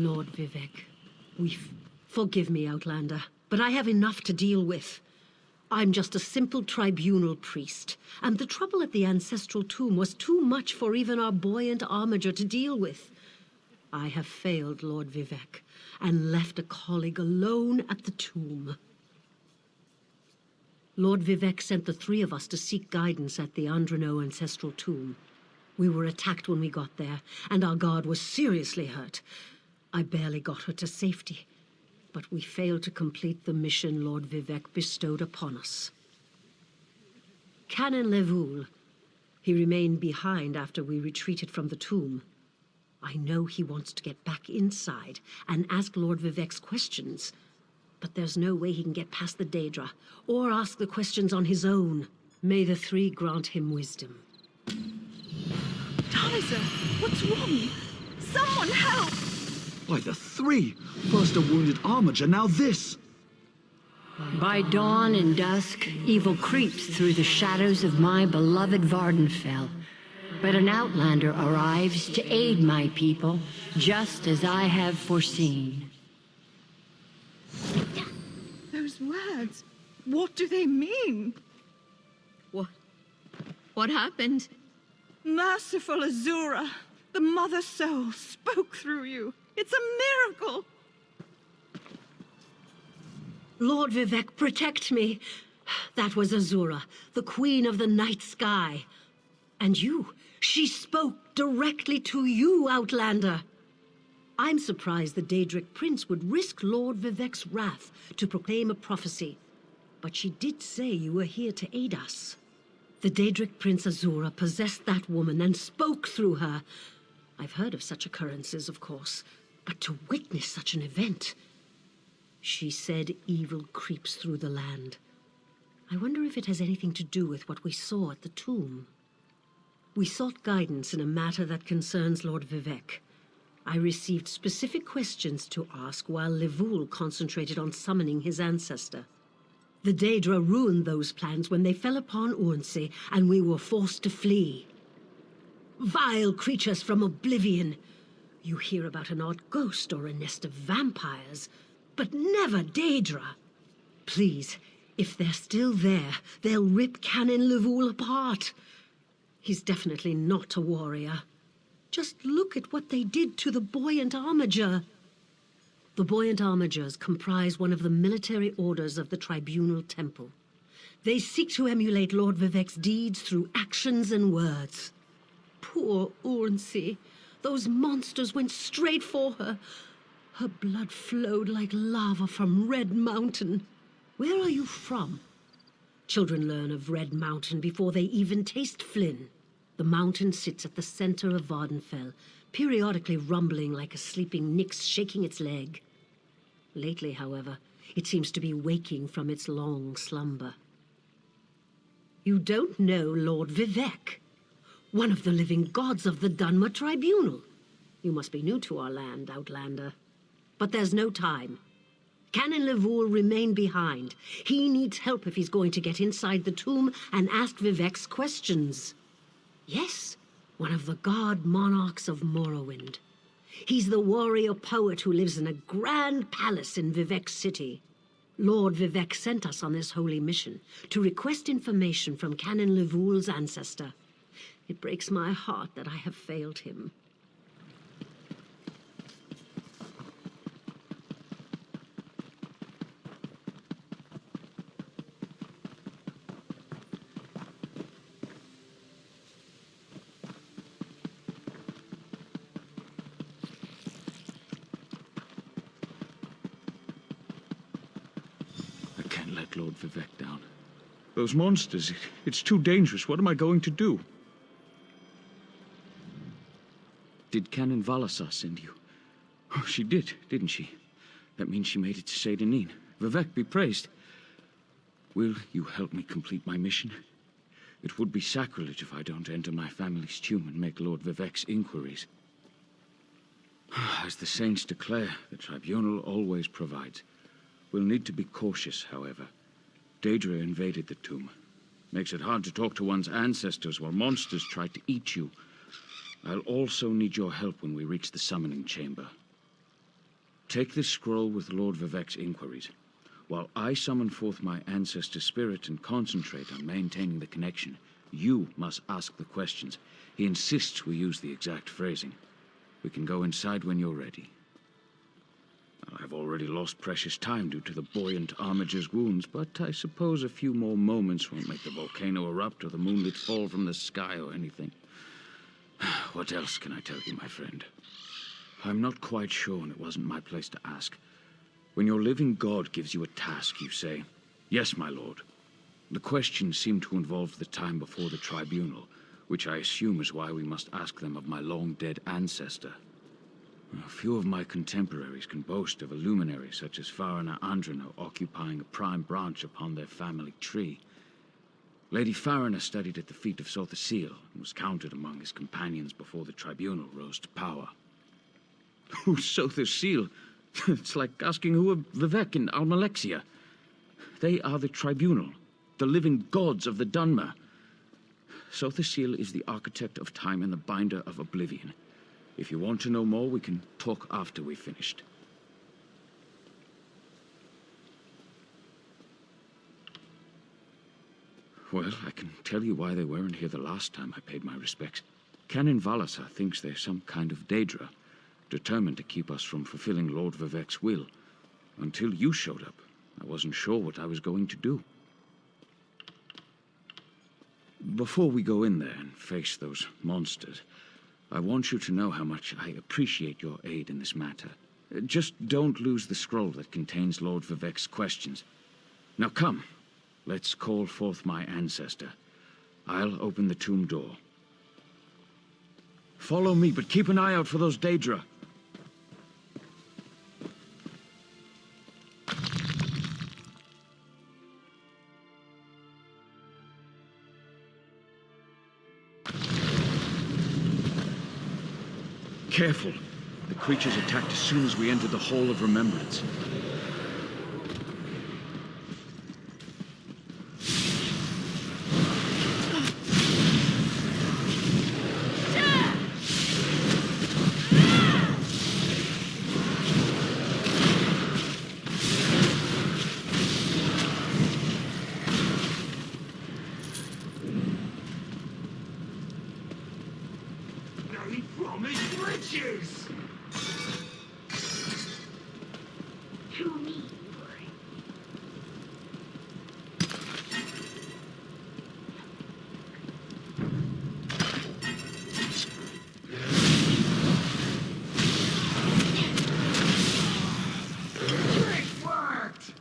Lord Vivec, forgive me, Outlander, but I have enough to deal with. I'm just a simple tribunal priest, and the trouble at the ancestral tomb was too much for even our buoyant armiger to deal with. I have failed, Lord Vivec, and left a colleague alone at the tomb. Lord Vivec sent the three of us to seek guidance at the Andrano ancestral tomb. We were attacked when we got there, and our guard was seriously hurt. I barely got her to safety, but we failed to complete the mission Lord Vivec bestowed upon us. Canon Levoul, he remained behind after we retreated from the tomb. I know he wants to get back inside and ask Lord Vivec's questions, but there's no way he can get past the Daedra, or ask the questions on his own. May the three grant him wisdom. Taliza, what's wrong? Someone help! Why, the three! First a wounded armiger, now this! By dawn and dusk, evil creeps through the shadows of my beloved Vardenfell. But an outlander arrives to aid my people, just as I have foreseen. Those words, what do they mean? What happened? Merciful Azura, the Mother Soul spoke through you. It's a miracle! Lord Vivec, protect me. That was Azura, the Queen of the Night Sky. And you, she spoke directly to you, Outlander. I'm surprised the Daedric Prince would risk Lord Vivec's wrath to proclaim a prophecy. But she did say you were here to aid us. The Daedric Prince Azura possessed that woman and spoke through her. I've heard of such occurrences, of course, but to witness such an event... She said evil creeps through the land. I wonder if it has anything to do with what we saw at the tomb. We sought guidance in a matter that concerns Lord Vivec. I received specific questions to ask while Levoul concentrated on summoning his ancestor. The Daedra ruined those plans when they fell upon Urnsey, and we were forced to flee. Vile creatures from oblivion. You hear about an odd ghost or a nest of vampires, but never Daedra. Please, if they're still there, they'll rip Canon Levoul apart. He's definitely not a warrior. Just look at what they did to the Buoyant Armiger. The Buoyant Armigers comprise one of the military orders of the Tribunal Temple. They seek to emulate Lord Vivec's deeds through actions and words. Poor Urnsey. Those monsters went straight for her. Her blood flowed like lava from Red Mountain. Where are you from? Children learn of Red Mountain before they even taste Flynn. The mountain sits at the center of Vardenfell, periodically rumbling like a sleeping Nyx shaking its leg. Lately, however, it seems to be waking from its long slumber. You don't know Lord Vivec, one of the living gods of the Dunmer Tribunal. You must be new to our land, Outlander. But there's no time. Canon Levoul remained behind. He needs help if he's going to get inside the tomb and ask Vivec's questions. Yes, one of the god monarchs of Morrowind. He's the warrior poet who lives in a grand palace in Vivec City. Lord Vivec sent us on this holy mission to request information from Canon Levoul's ancestor. It breaks my heart that I have failed him. Let Lord Vivec down. Those monsters, it's too dangerous. What am I going to do? Did Canon Valasar send you? Oh, she did, didn't she? That means she made it to Seyda-Neen. Vivec be praised. Will you help me complete my mission? It would be sacrilege if I don't enter my family's tomb and make Lord Vivec's inquiries. As the saints declare, the Tribunal always provides. We'll need to be cautious, however. Daedra invaded the tomb. Makes it hard to talk to one's ancestors while monsters try to eat you. I'll also need your help when we reach the summoning chamber. take this scroll with Lord Vivec's inquiries. While I summon forth my ancestor spirit and concentrate on maintaining the connection, you must ask the questions. He insists we use the exact phrasing. We can go inside when you're ready. I've already lost precious time due to the buoyant armiger's wounds, but I suppose a few more moments won't make the volcano erupt or the moonlit fall from the sky or anything. What else can I tell you, my friend? I'm not quite sure, and it wasn't my place to ask. When your living god gives you a task, you say, "Yes, my lord." The questions seem to involve the time before the tribunal, which I assume is why we must ask them of my long-dead ancestor. A few of my contemporaries can boast of a luminary such as Farina Andrino occupying a prime branch upon their family tree. Lady Farina studied at the feet of Sothasil and was counted among his companions before the tribunal rose to power. Who's Sothasil? It's like asking who are Vivec and Almalexia. They are the tribunal, the living gods of the Dunmer. Sothasil is the architect of time and the binder of oblivion. If you want to know more, we can talk after we've finished. Well, I can tell you why they weren't here the last time I paid my respects. Canon Valasar thinks they're some kind of Daedra, determined to keep us from fulfilling Lord Vivec's will. Until you showed up, I wasn't sure what I was going to do. Before we go in there and face those monsters, I want you to know how much I appreciate your aid in this matter. Just don't lose the scroll that contains Lord Vivec's questions. Now come, let's call forth my ancestor. I'll open the tomb door. Follow me, but keep an eye out for those Daedra. Careful. The creatures attacked as soon as we entered the Hall of Remembrance. They promised riches! To me. Trick worked!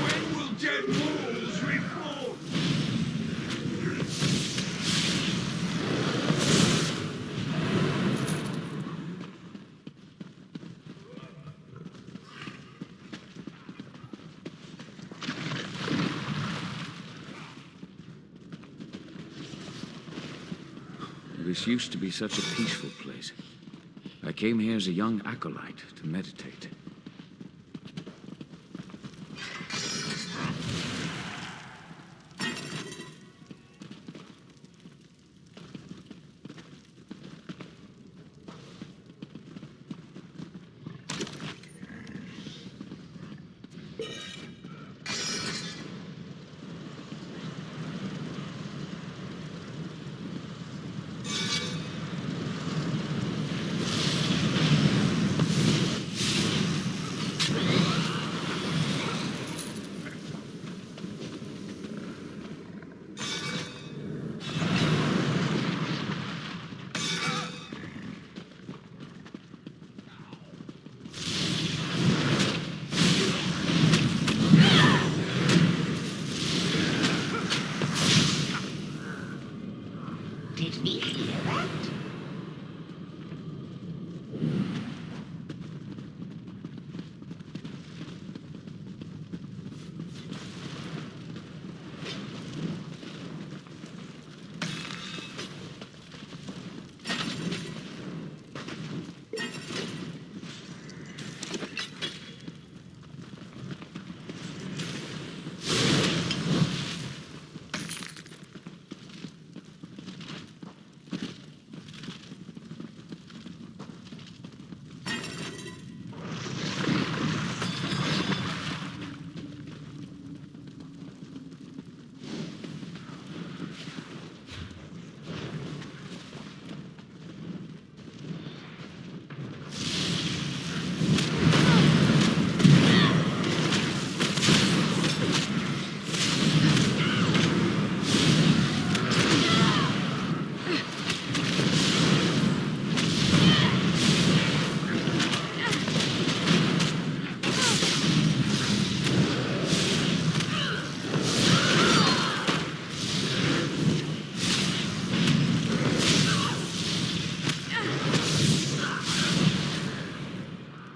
When will dead walls reform? This used to be such a peaceful place. I came here as a young acolyte to meditate. Did we hear that?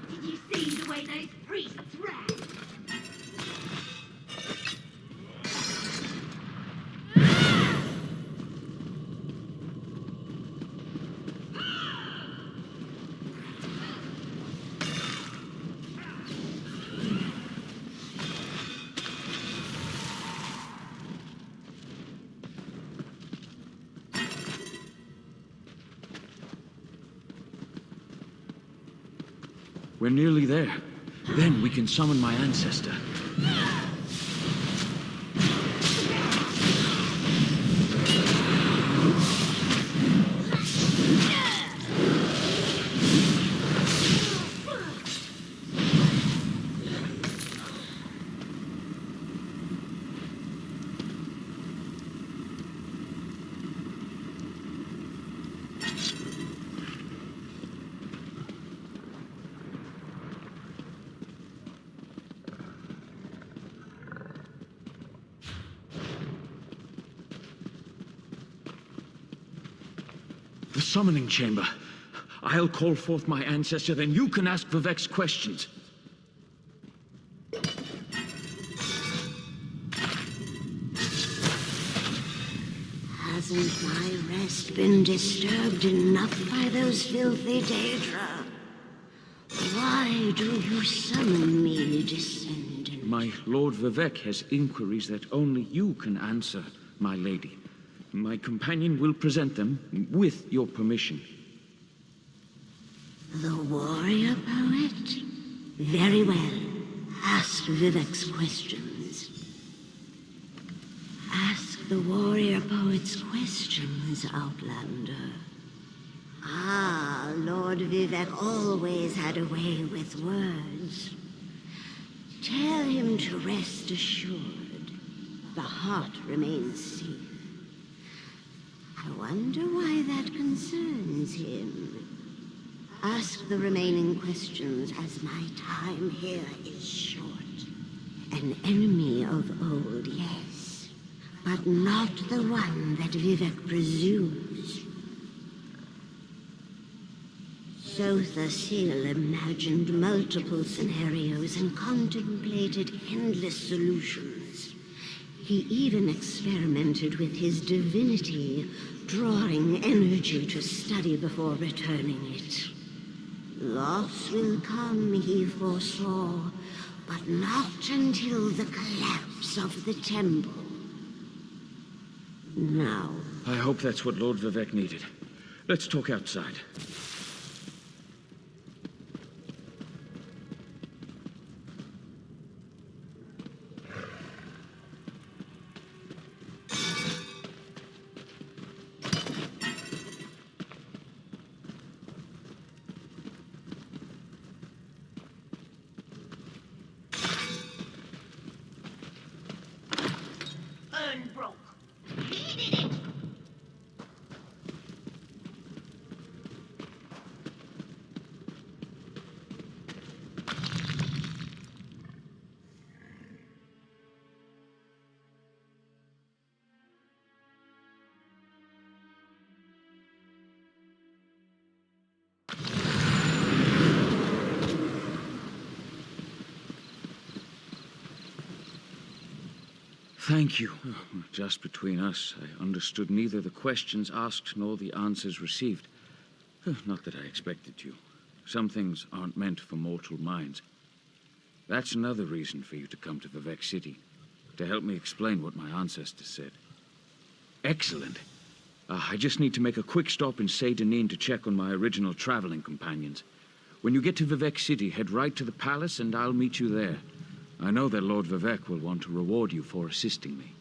Did you see the way those priests ran? We're nearly there. Then we can summon my ancestor. The summoning chamber. I'll call forth my ancestor, then you can ask Vivec's questions. Hasn't my rest been disturbed enough by those filthy Daedra? Why do you summon me, descendant? My Lord Vivec has inquiries that only you can answer, my lady. My companion will present them with your permission. The warrior poet? Very well. Ask Vivec's questions. Ask the warrior poet's questions, Outlander. Ah, Lord Vivec always had a way with words. Tell him to rest assured. The heart remains safe. I wonder why that concerns him. Ask the remaining questions, as my time here is short. An enemy of old, yes, but not the one that Vivec presumes. Sotha Sil imagined multiple scenarios and contemplated endless solutions. He even experimented with his divinity, drawing energy to study before returning it. Loss will come, he foresaw, but not until the collapse of the temple. Now, I hope that's what Lord Vivec needed. Let's talk outside. Broke. He did it. Thank you. Just between us, I understood neither the questions asked nor the answers received. Not that I expected to. Some things aren't meant for mortal minds. That's another reason for you to come to Vivec City, to help me explain what my ancestors said. Excellent. I just need to make a quick stop in Saint-Denis to check on my original traveling companions. When you get to Vivec City, head right to the palace and I'll meet you there. I know that Lord Vivec will want to reward you for assisting me.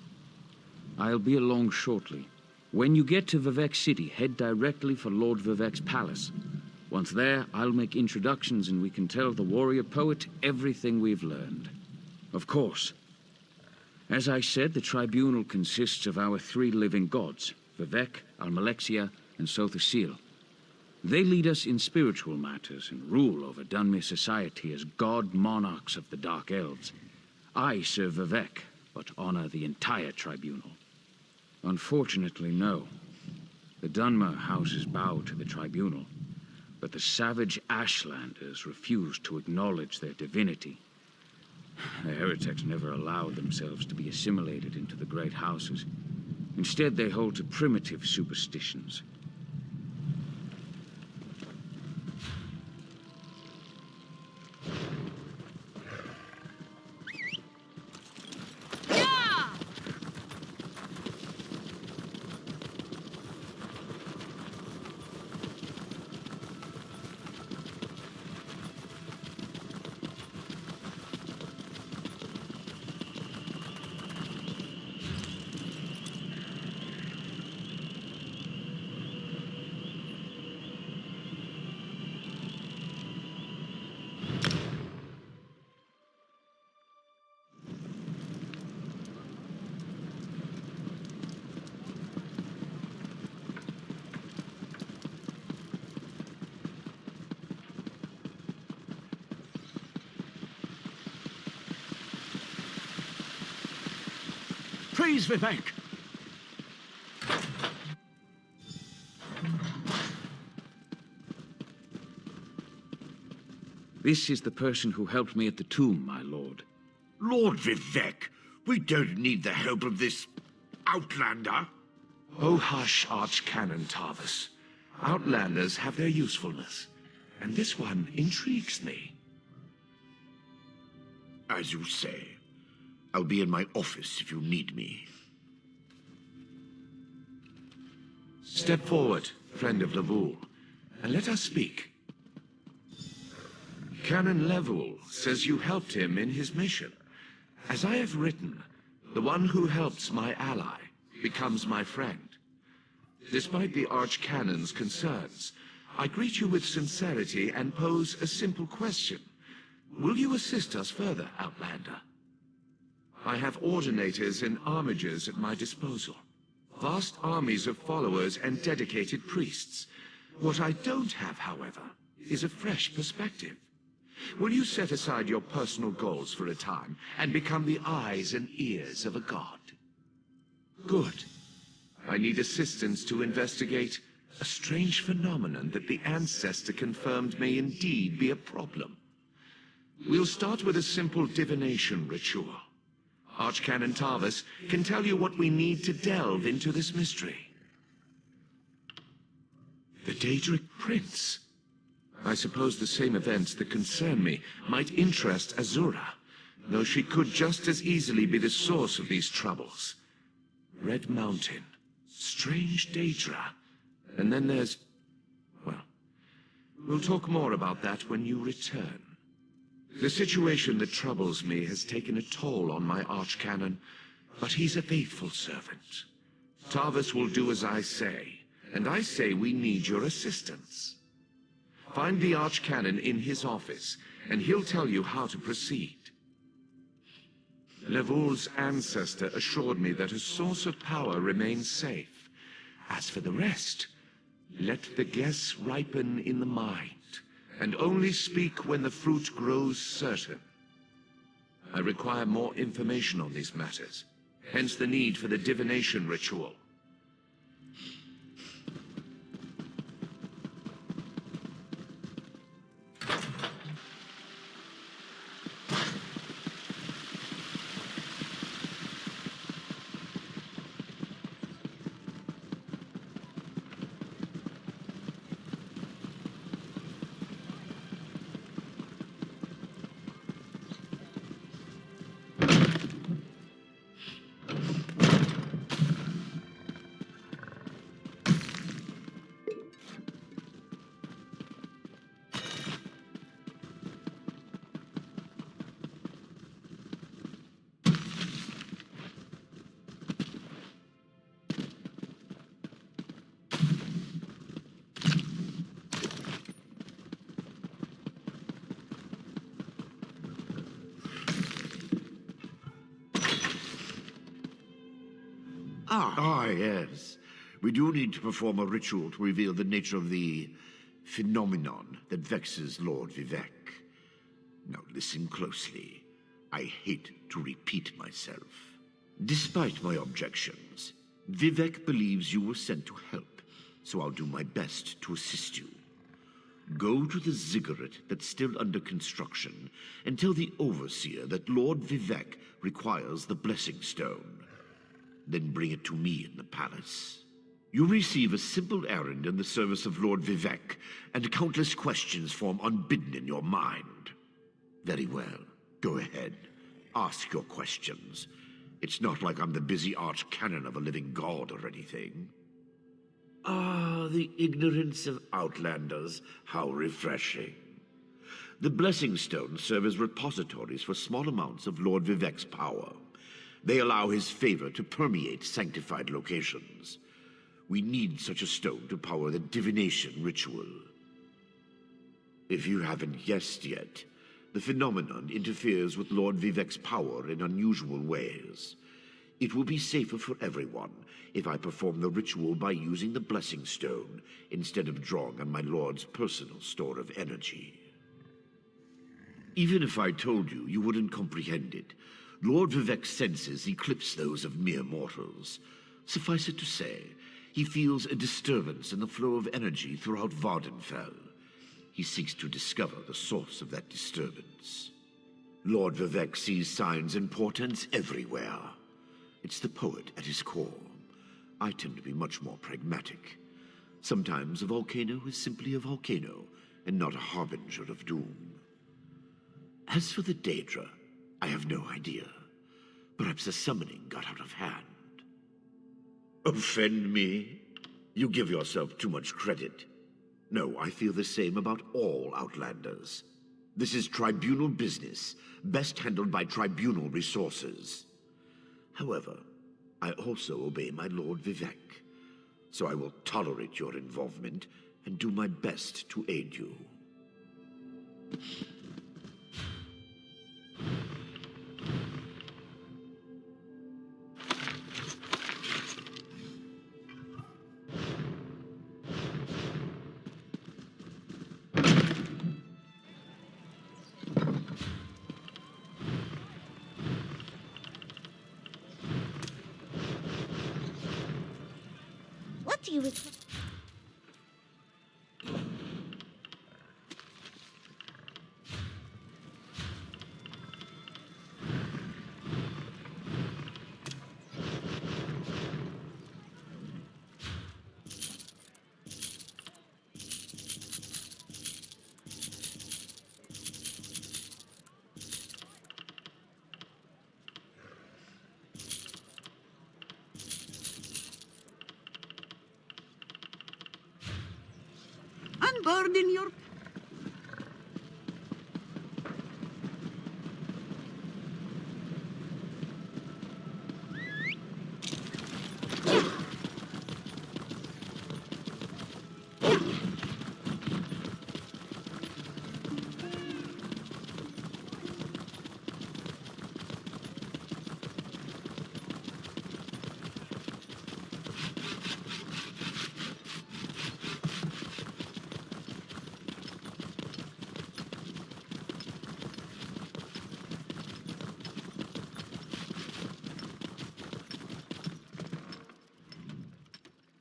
I'll be along shortly. When you get to Vivec City, head directly for Lord Vivec's palace. Once there, I'll make introductions and we can tell the warrior poet everything we've learned. Of course. As I said, the tribunal consists of our 3 living gods, Vivec, Almalexia, and Sothosil. They lead us in spiritual matters and rule over Dunmer society as god monarchs of the Dark Elves. I serve Vivec, but honor the entire tribunal. Unfortunately, no. The Dunmer houses bow to the tribunal, but the savage Ashlanders refuse to acknowledge their divinity. The heretics never allowed themselves to be assimilated into the great houses. Instead, they hold to primitive superstitions. Praise Vivec! This is the person who helped me at the tomb, my lord. Lord Vivec, we don't need the help of this outlander. Oh, hush, Archcanon Tarvis. Outlanders have their usefulness, and this one intrigues me. As you say. I'll be in my office if you need me. Step forward, friend of Levoul, and let us speak. Canon Levoul says you helped him in his mission. As I have written, the one who helps my ally becomes my friend. Despite the Archcanon's concerns, I greet you with sincerity and pose a simple question. Will you assist us further, Outlander? I have ordinators and armigers at my disposal. Vast armies of followers and dedicated priests. What I don't have, however, is a fresh perspective. Will you set aside your personal goals for a time and become the eyes and ears of a god? Good. I need assistance to investigate a strange phenomenon that the ancestor confirmed may indeed be a problem. We'll start with a simple divination ritual. Archcanon Tarvis can tell you what we need to delve into this mystery. The Daedric Prince. I suppose the same events that concern me might interest Azura, though she could just as easily be the source of these troubles. Red Mountain, strange Daedra, and then there's... well, we'll talk more about that when you return. The situation that troubles me has taken a toll on my Archcanon, but he's a faithful servant. Tarvis will do as I say, and I say we need your assistance. Find the Archcanon in his office, and he'll tell you how to proceed. Levoul's ancestor assured me that a source of power remains safe. As for the rest, let the guess ripen in the mind, and only speak when the fruit grows certain. I require more information on these matters, hence the need for the divination ritual. Yes. We do need to perform a ritual to reveal the nature of the phenomenon that vexes Lord Vivec. Now listen closely. I hate to repeat myself. Despite my objections, Vivec believes you were sent to help, so I'll do my best to assist you. Go to the ziggurat that's still under construction and tell the Overseer that Lord Vivec requires the Blessing Stone. Then bring it to me in the palace. You receive a simple errand in the service of Lord Vivec, and countless questions form unbidden in your mind. Very well. Go ahead. Ask your questions. It's not like I'm the busy archcanon of a living god or anything. The ignorance of Outlanders. How refreshing. The Blessing Stones serve as repositories for small amounts of Lord Vivec's power. They allow his favor to permeate sanctified locations. We need such a stone to power the divination ritual. If you haven't guessed yet, the phenomenon interferes with Lord Vivec's power in unusual ways. It will be safer for everyone if I perform the ritual by using the Blessing Stone instead of drawing on my Lord's personal store of energy. Even if I told you, you wouldn't comprehend it. Lord Vivec's senses eclipse those of mere mortals. Suffice it to say, he feels a disturbance in the flow of energy throughout Vardenfell. He seeks to discover the source of that disturbance. Lord Vivec sees signs and portents everywhere. It's the poet at his core. I tend to be much more pragmatic. Sometimes a volcano is simply a volcano, and not a harbinger of doom. As for the Daedra, I have no idea. Perhaps the summoning got out of hand. Offend me? You give yourself too much credit. No, I feel the same about all Outlanders. This is tribunal business, best handled by tribunal resources. However, I also obey my Lord Vivec, so I will tolerate your involvement and do my best to aid you. What do you expect? Unburden your...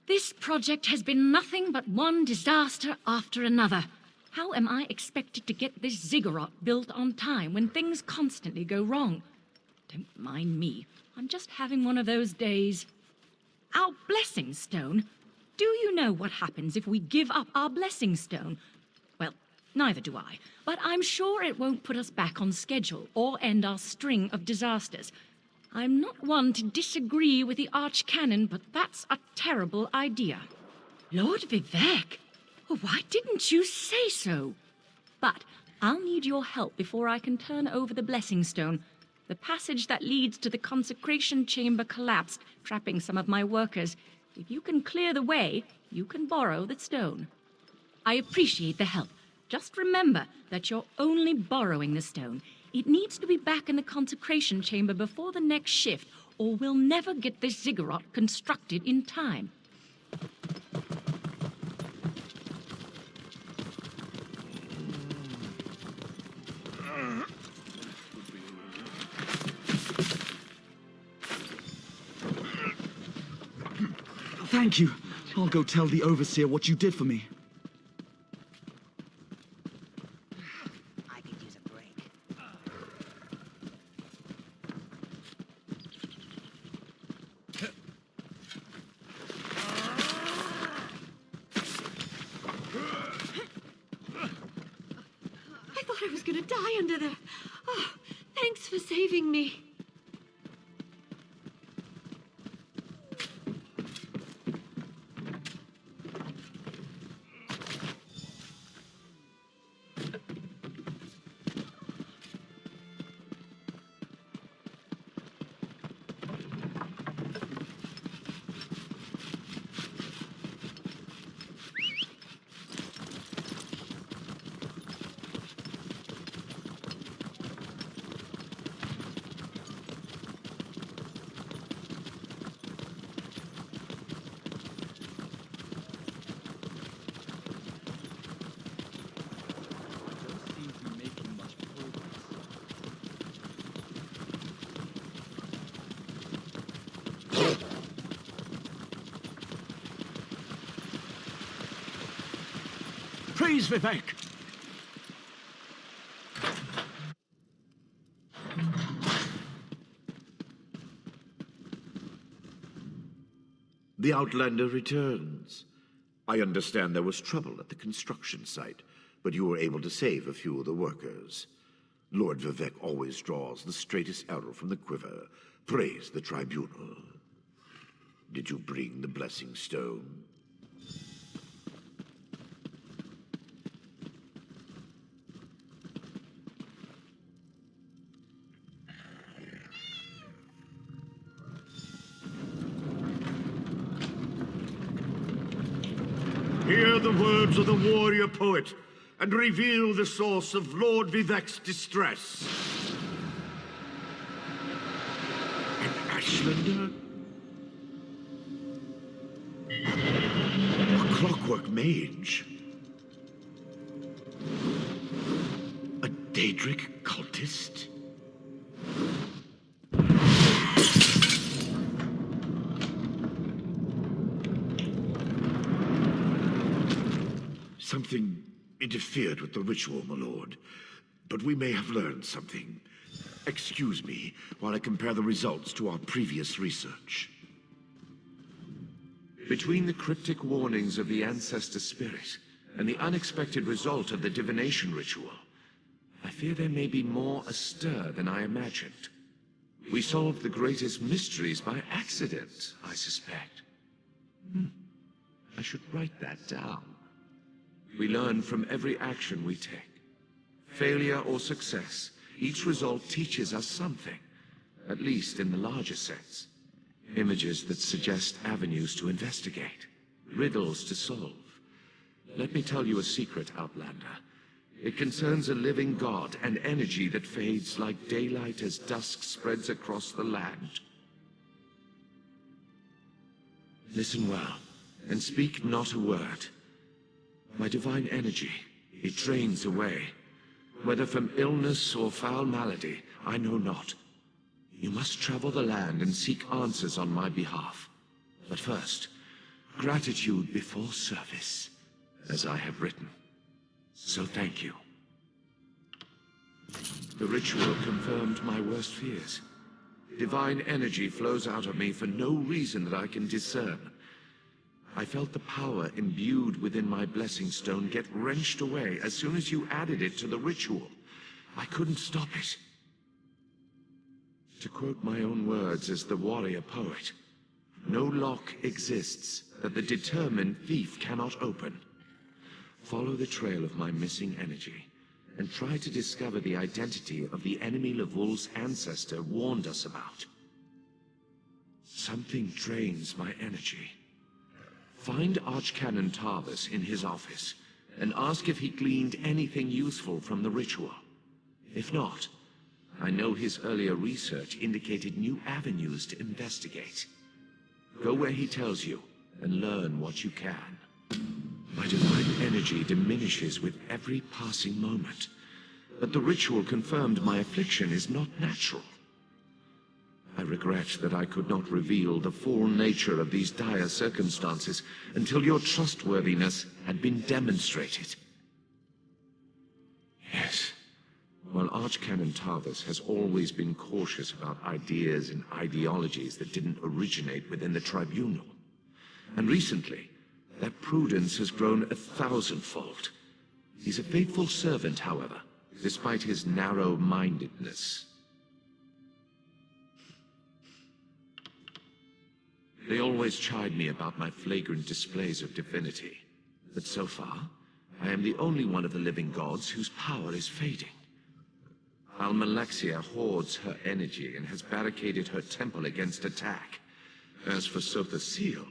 This project has been nothing but one disaster after another. How am I expected to get this ziggurat built on time when things constantly go wrong? Don't mind me. I'm just having one of those days. Our blessing stone? Do you know what happens if we give up our blessing stone? Well, neither do I. But I'm sure it won't put us back on schedule or end our string of disasters. I'm not one to disagree with the archcanon, but that's a terrible idea. Lord Vivec? Why didn't you say so? But I'll need your help before I can turn over the blessing stone. The passage that leads to the consecration chamber collapsed, trapping some of my workers. If you can clear the way, you can borrow the stone. I appreciate the help. Just remember that you're only borrowing the stone. It needs to be back in the consecration chamber before the next shift, or we'll never get this ziggurat constructed in time. Thank you. I'll go tell the Overseer what you did for me. I could use a break. I thought I was gonna die under there. Oh, thanks for saving me. Praise Vivec! The Outlander returns. I understand there was trouble at the construction site, but you were able to save a few of the workers. Lord Vivec always draws the straightest arrow from the quiver. Praise the tribunal. Did you bring the blessing stone? Hear the words of the warrior poet, and reveal the source of Lord Vivec's distress. An Ashlander? A clockwork mage? A Daedric cultist? Something interfered with the ritual, my lord. But we may have learned something. Excuse me while I compare the results to our previous research. Between the cryptic warnings of the ancestor spirit and the unexpected result of the divination ritual, I fear there may be more astir than I imagined. We solved the greatest mysteries by accident, I suspect. I should write that down. We learn from every action we take. Failure or success, each result teaches us something, at least in the larger sense. Images that suggest avenues to investigate, riddles to solve. Let me tell you a secret, Outlander. It concerns a living god, an energy that fades like daylight as dusk spreads across the land. Listen well, and speak not a word. My divine energy, it drains away. Whether from illness or foul malady, I know not. You must travel the land and seek answers on my behalf. But first, gratitude before service, as I have written. So thank you. The ritual confirmed my worst fears. Divine energy flows out of me for no reason that I can discern. I felt the power imbued within my blessing stone get wrenched away as soon as you added it to the ritual. I couldn't stop it. To quote my own words as the warrior poet, no lock exists that the determined thief cannot open. Follow the trail of my missing energy, and try to discover the identity of the enemy Lavul's ancestor warned us about. Something drains my energy. Find Archcanon Tarvis in his office, and ask if he gleaned anything useful from the ritual. If not, I know his earlier research indicated new avenues to investigate. Go where he tells you, and learn what you can. My divine energy diminishes with every passing moment, but the ritual confirmed my affliction is not natural. I regret that I could not reveal the full nature of these dire circumstances until your trustworthiness had been demonstrated. Yes. While Archcanon Tarvis has always been cautious about ideas and ideologies that didn't originate within the Tribunal, and recently, that prudence has grown 1,000-fold. He's a faithful servant, however, despite his narrow-mindedness. They always chide me about my flagrant displays of divinity, but so far, I am the only one of the living gods whose power is fading. Almalexia hoards her energy and has barricaded her temple against attack. As for Sotha Seal,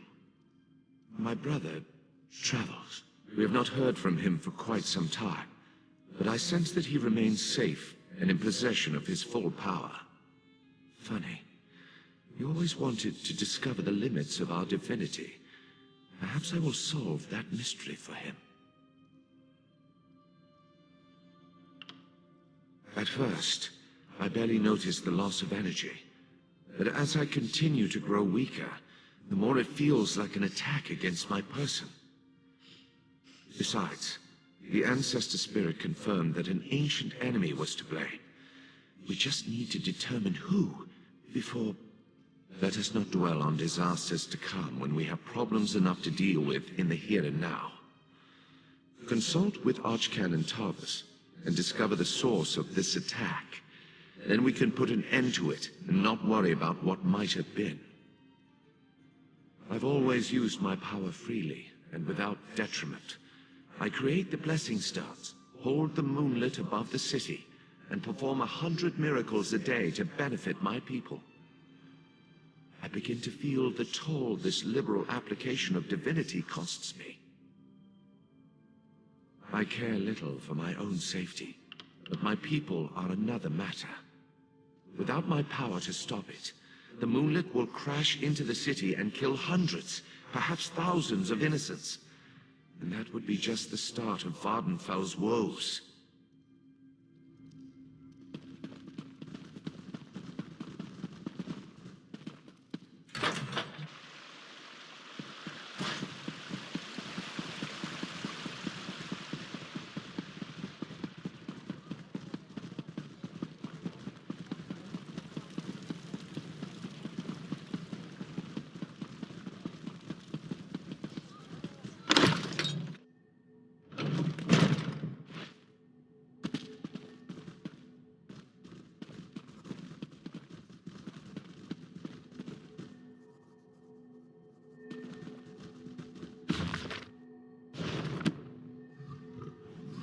my brother travels. We have not heard from him for quite some time, but I sense that he remains safe and in possession of his full power. Funny. He always wanted to discover the limits of our divinity. Perhaps I will solve that mystery for him. At first, I barely noticed the loss of energy, but as I continue to grow weaker, the more it feels like an attack against my person. Besides, the Ancestor Spirit confirmed that an ancient enemy was to blame. We just need to determine who before... Let us not dwell on disasters to come when we have problems enough to deal with in the here and now. Consult with Archcanon Tarvis and discover the source of this attack. Then we can put an end to it and not worry about what might have been. I've always used my power freely and without detriment. I create the blessing stones, hold the moonlit above the city, and perform 100 miracles a day to benefit my people. I begin to feel the toll this liberal application of divinity costs me. I care little for my own safety, but my people are another matter. Without my power to stop it, the moonlit will crash into the city and kill hundreds, perhaps thousands of innocents. And that would be just the start of Vardenfell's woes.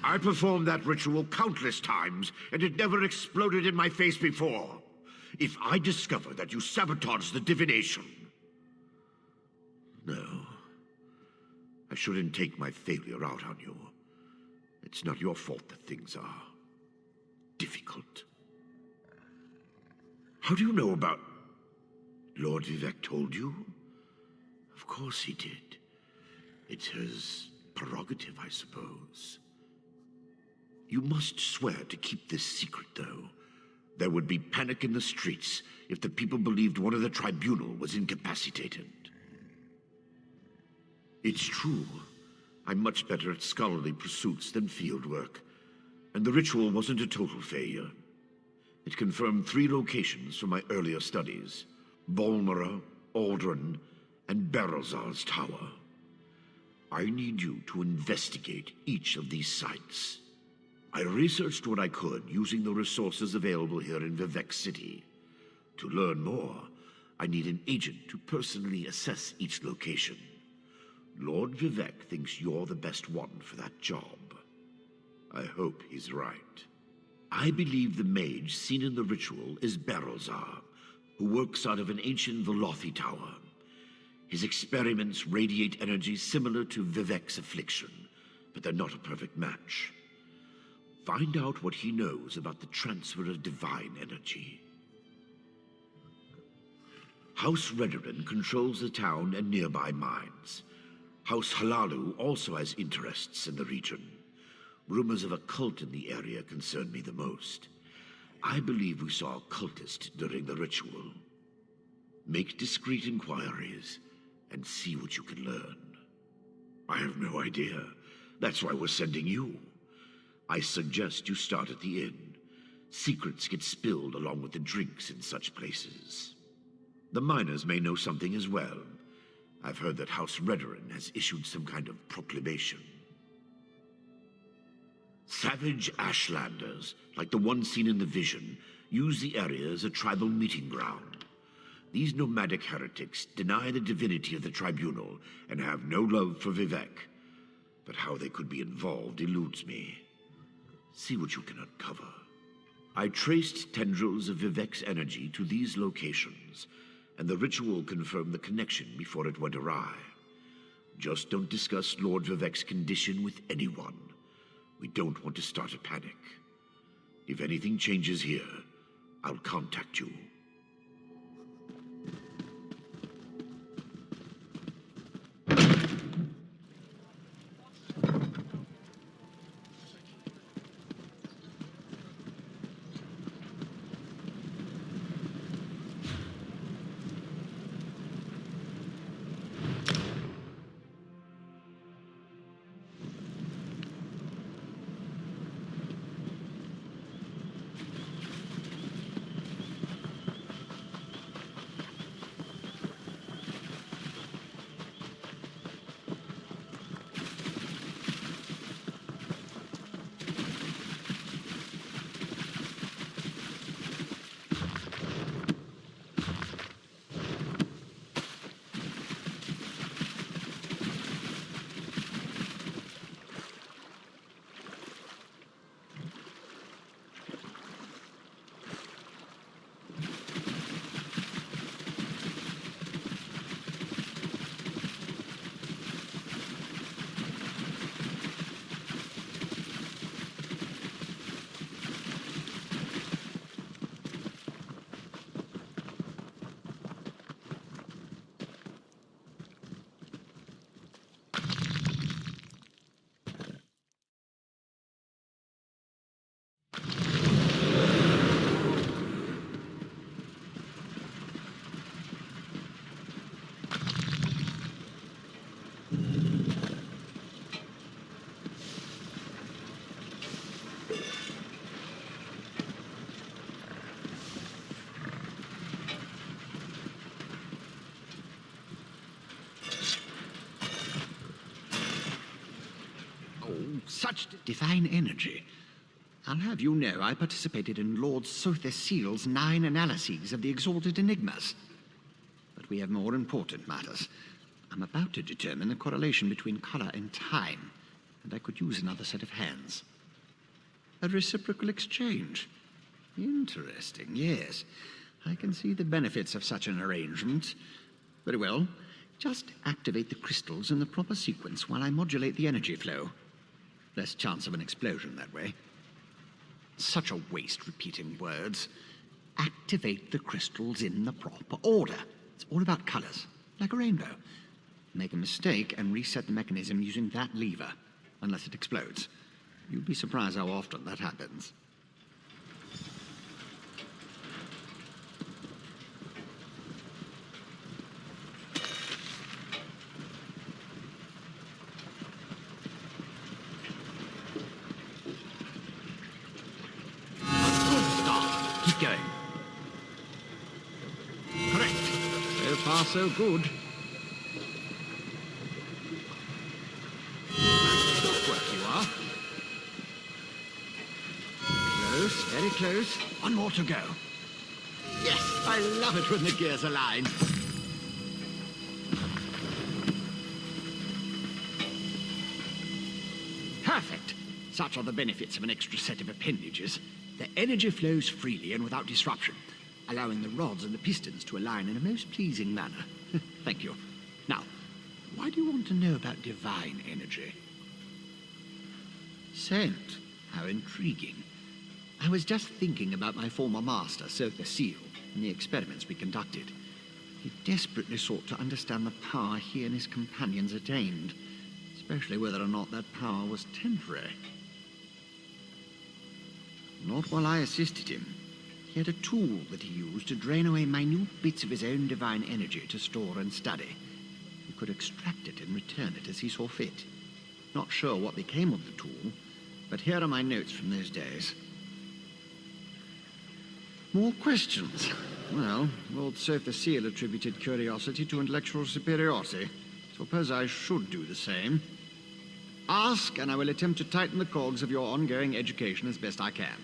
I performed that ritual countless times, and it never exploded in my face before. If I discover that you sabotaged the divination... No. I shouldn't take my failure out on you. It's not your fault that things are... difficult. How do you know about... Lord Vivec told you? Of course he did. It's his prerogative, I suppose. You must swear to keep this secret, though. There would be panic in the streets if the people believed one of the Tribunal was incapacitated. It's true. I'm much better at scholarly pursuits than field work, and the ritual wasn't a total failure. It confirmed 3 locations from my earlier studies: Bolmora, Aldrin, and Berelzar's Tower. I need you to investigate each of these sites. I researched what I could using the resources available here in Vivec City. To learn more, I need an agent to personally assess each location. Lord Vivec thinks you're the best one for that job. I hope he's right. I believe the mage seen in the ritual is Berelzar, who works out of an ancient Velothi tower. His experiments radiate energy similar to Vivec's affliction, but they're not a perfect match. Find out what he knows about the transfer of divine energy. House Redoran controls the town and nearby mines. House Halalu also has interests in the region. Rumors of a cult in the area concern me the most. I believe we saw a cultist during the ritual. Make discreet inquiries and see what you can learn. I have no idea. That's why we're sending you. I suggest you start at the inn. Secrets get spilled along with the drinks in such places. The miners may know something as well. I've heard that House Redoran has issued some kind of proclamation. Savage Ashlanders, like the one seen in the vision, use the area as a tribal meeting ground. These nomadic heretics deny the divinity of the tribunal and have no love for Vivec. But how they could be involved eludes me. See what you can uncover. I traced tendrils of Vivec's energy to these locations, and the ritual confirmed the connection before it went awry. Just don't discuss Lord Vivec's condition with anyone. We don't want to start a panic. If anything changes here, I'll contact you. Such divine energy. I'll have you know I participated in Lord Sother Seal's 9 analyses of the exalted enigmas. But we have more important matters. I'm about to determine the correlation between color and time, and I could use another set of hands. A reciprocal exchange. Interesting, yes. I can see the benefits of such an arrangement. Very well. Just activate the crystals in the proper sequence while I modulate the energy flow. Less chance of an explosion that way. Such a waste repeating words. Activate the crystals in the proper order. It's all about colors, like a rainbow. Make a mistake and reset the mechanism using that lever, unless it explodes. You'd be surprised how often that happens. Keep going. Correct. So far, so good. Clockwork you are. Close, very close. One more to go. Yes, I love it when the gears align. Perfect. Such are the benefits of an extra set of appendages. The energy flows freely and without disruption, allowing the rods and the pistons to align in a most pleasing manner. Thank you. Now, why do you want to know about divine energy? Scent. How intriguing. I was just thinking about my former master, Sir Seal, and the experiments we conducted. He desperately sought to understand the power he and his companions attained, especially whether or not that power was temporary. Not while I assisted him. He had a tool that he used to drain away minute bits of his own divine energy to store and study. He could extract it and return it as he saw fit. Not sure what became of the tool, but here are my notes from those days. More questions? Well, Lord Sotha Seal attributed curiosity to intellectual superiority. Suppose I should do the same. Ask, and I will attempt to tighten the cogs of your ongoing education as best I can.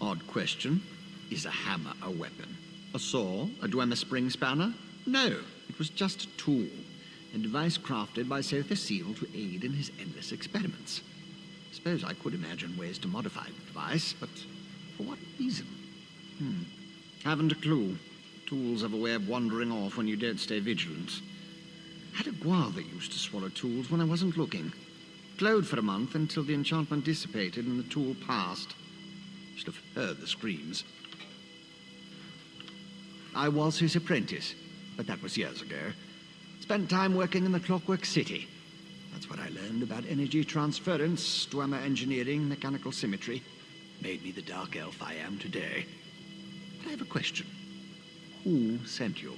Odd question. Is a hammer a weapon? A saw? A Dwemer spring spanner? No, it was just a tool. A device crafted by Sotha Seal to aid in his endless experiments. Suppose I could imagine ways to modify the device, but for what reason? Haven't a clue. Tools have a way of wandering off when you don't stay vigilant. Had a guar that used to swallow tools when I wasn't looking. Glowed for a month until the enchantment dissipated and the tool passed. Should have heard the screams. I was his apprentice, but that was years ago. Spent time working in the Clockwork City. That's what I learned about energy transference, Dwemer engineering, mechanical symmetry. Made me the dark elf I am today. But I have a question. Who sent you?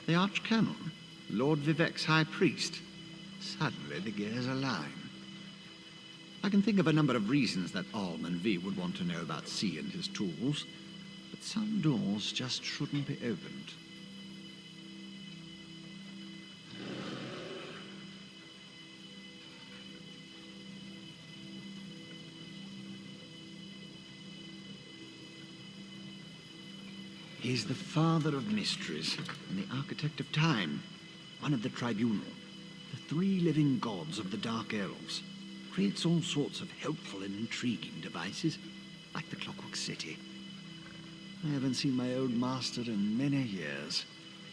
The Archcanon, Lord Vivec's High Priest. Suddenly the gears align. I can think of a number of reasons that Alm and V would want to know about C and his tools, but some doors just shouldn't be opened. He's the father of mysteries and the architect of time, one of the tribunal, the three living gods of the Dark Elves. Creates all sorts of helpful and intriguing devices, like the Clockwork City. I haven't seen my old master in many years.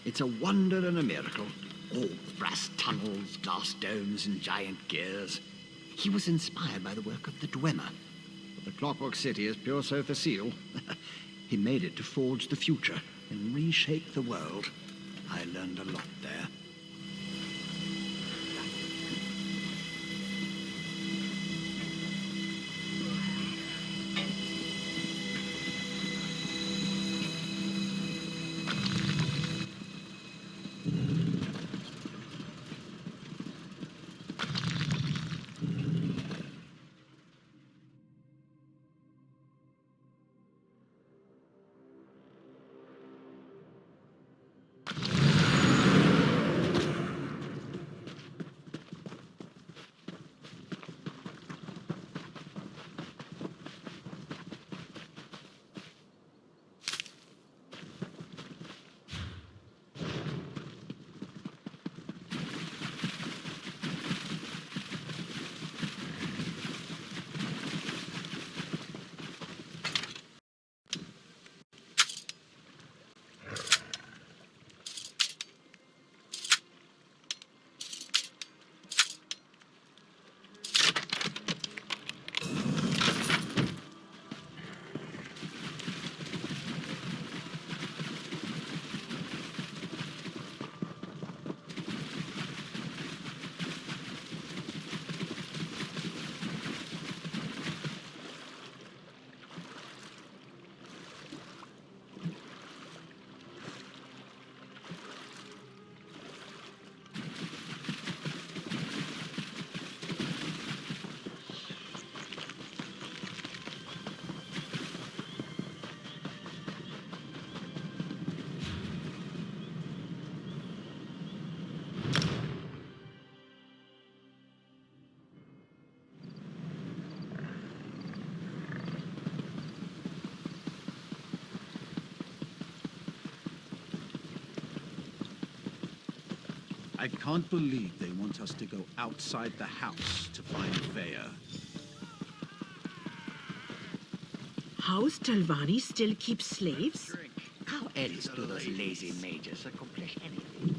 It's a wonder and a miracle. All brass tunnels, glass domes, and giant gears. He was inspired by the work of the Dwemer. But the Clockwork City is pure Sotha Seal. He made it to forge the future and reshape the world. I learned a lot there. I can't believe they want us to go outside the house to find Vea. House Talvani still keeps slaves? How else do those lazy mages accomplish anything?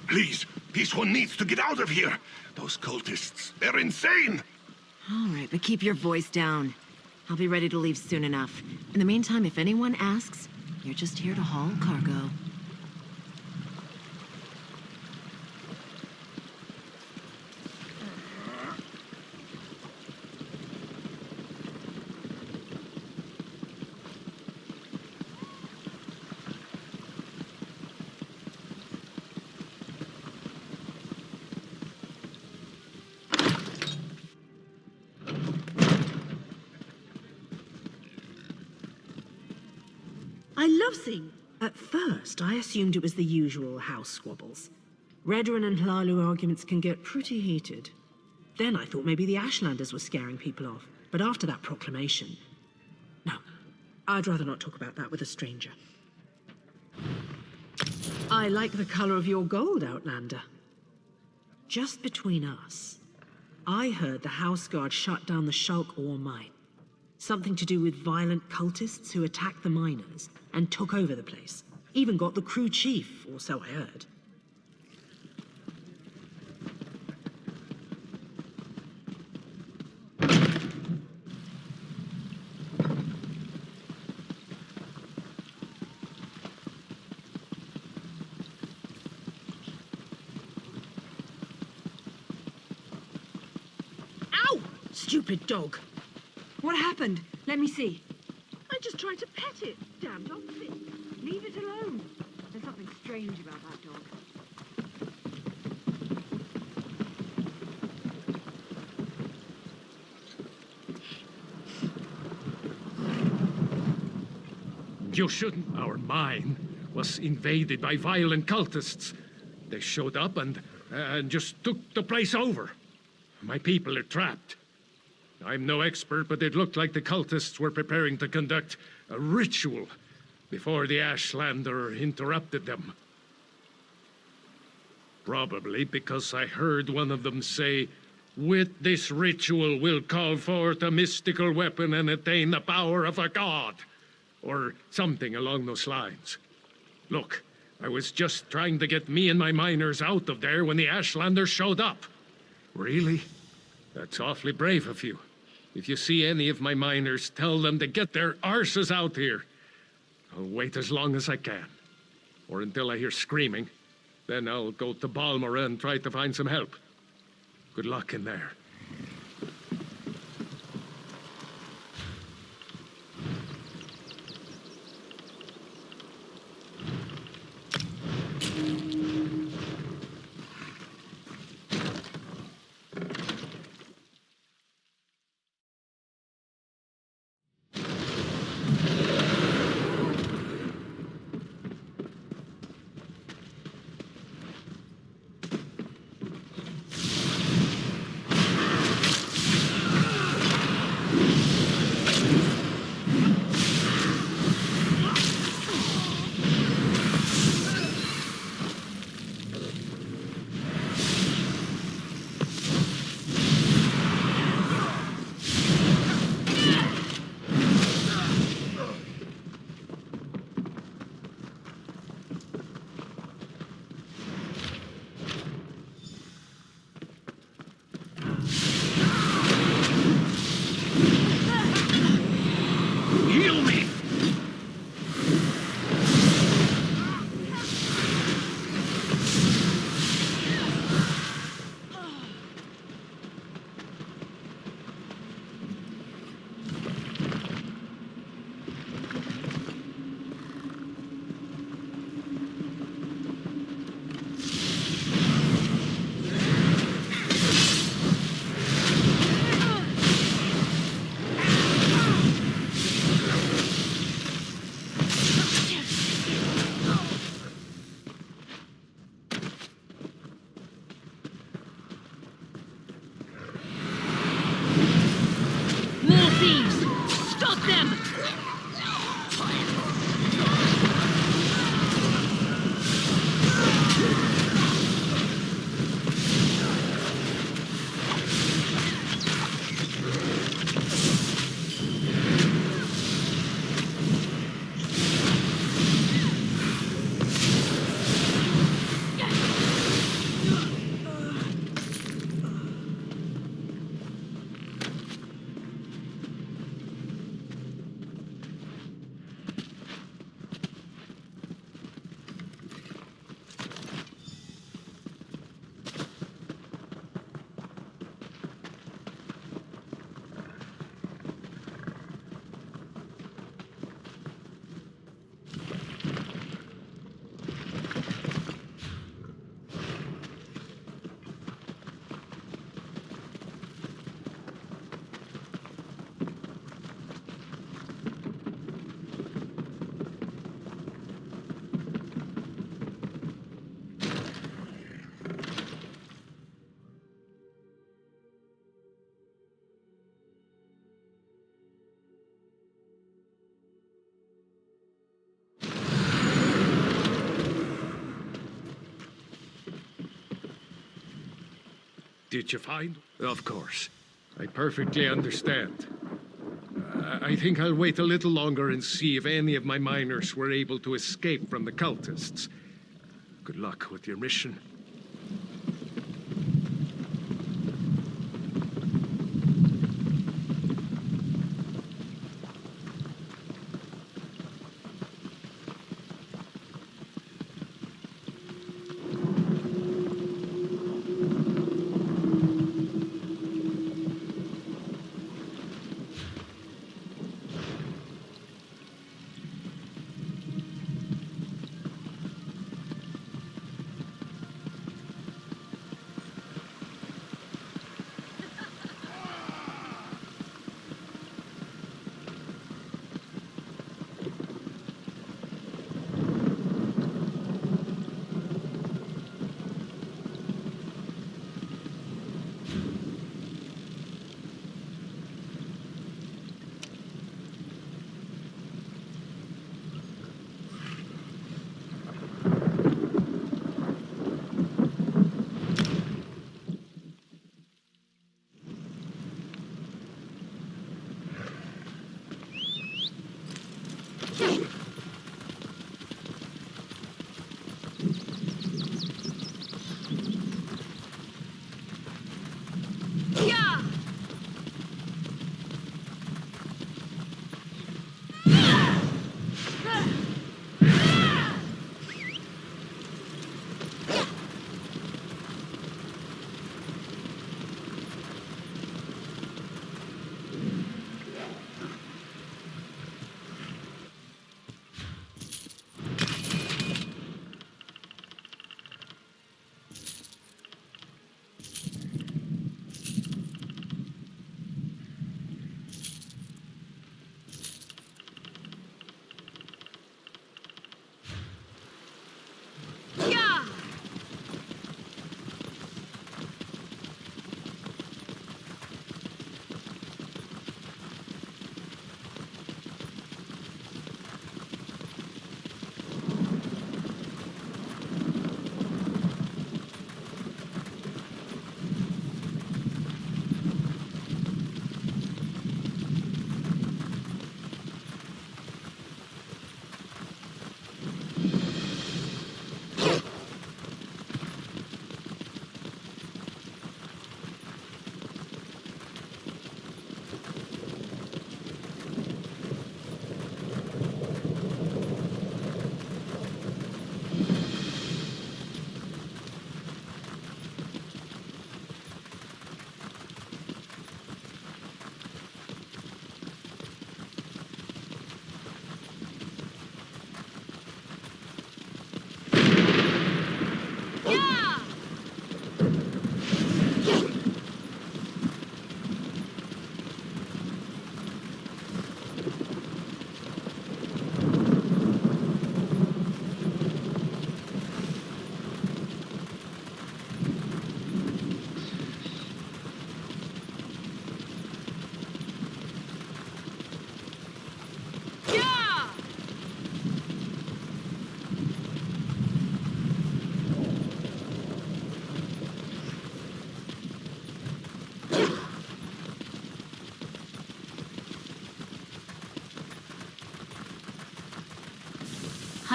Please, this one needs to get out of here. Those cultists, they're insane. All right, but keep your voice down. I'll be ready to leave soon enough. In the meantime, if anyone asks, you're just here to haul cargo. I love seeing... At first, I assumed it was the usual house squabbles. Redoran and Hlalu arguments can get pretty heated. Then I thought maybe the Ashlanders were scaring people off. But after that proclamation... No, I'd rather not talk about that with a stranger. I like the color of your gold, Outlander. Just between us, I heard the House Guard shut down the Shulk ore mine. Something to do with violent cultists who attacked the miners and took over the place. Even got the crew chief, or so I heard. Ow! Stupid dog. What happened? Let me see. I just tried to pet it. Damn dog thing. Leave it alone. There's something strange about that dog. You shouldn't. Our mine was invaded by violent cultists. They showed up and just took the place over. My people are trapped. I'm no expert, but it looked like the cultists were preparing to conduct a ritual before the Ashlander interrupted them. Probably because I heard one of them say, "With this ritual we'll call forth a mystical weapon and attain the power of a god," or something along those lines. Look, I was just trying to get me and my miners out of there when the Ashlanders showed up. Really? That's awfully brave of you. If you see any of my miners, tell them to get their arses out here. I'll wait as long as I can. Or until I hear screaming. Then I'll go to Balmora and try to find some help. Good luck in there. did you find? Of course. I perfectly understand. I think I'll wait a little longer and see if any of my miners were able to escape from the cultists. Good luck with your mission.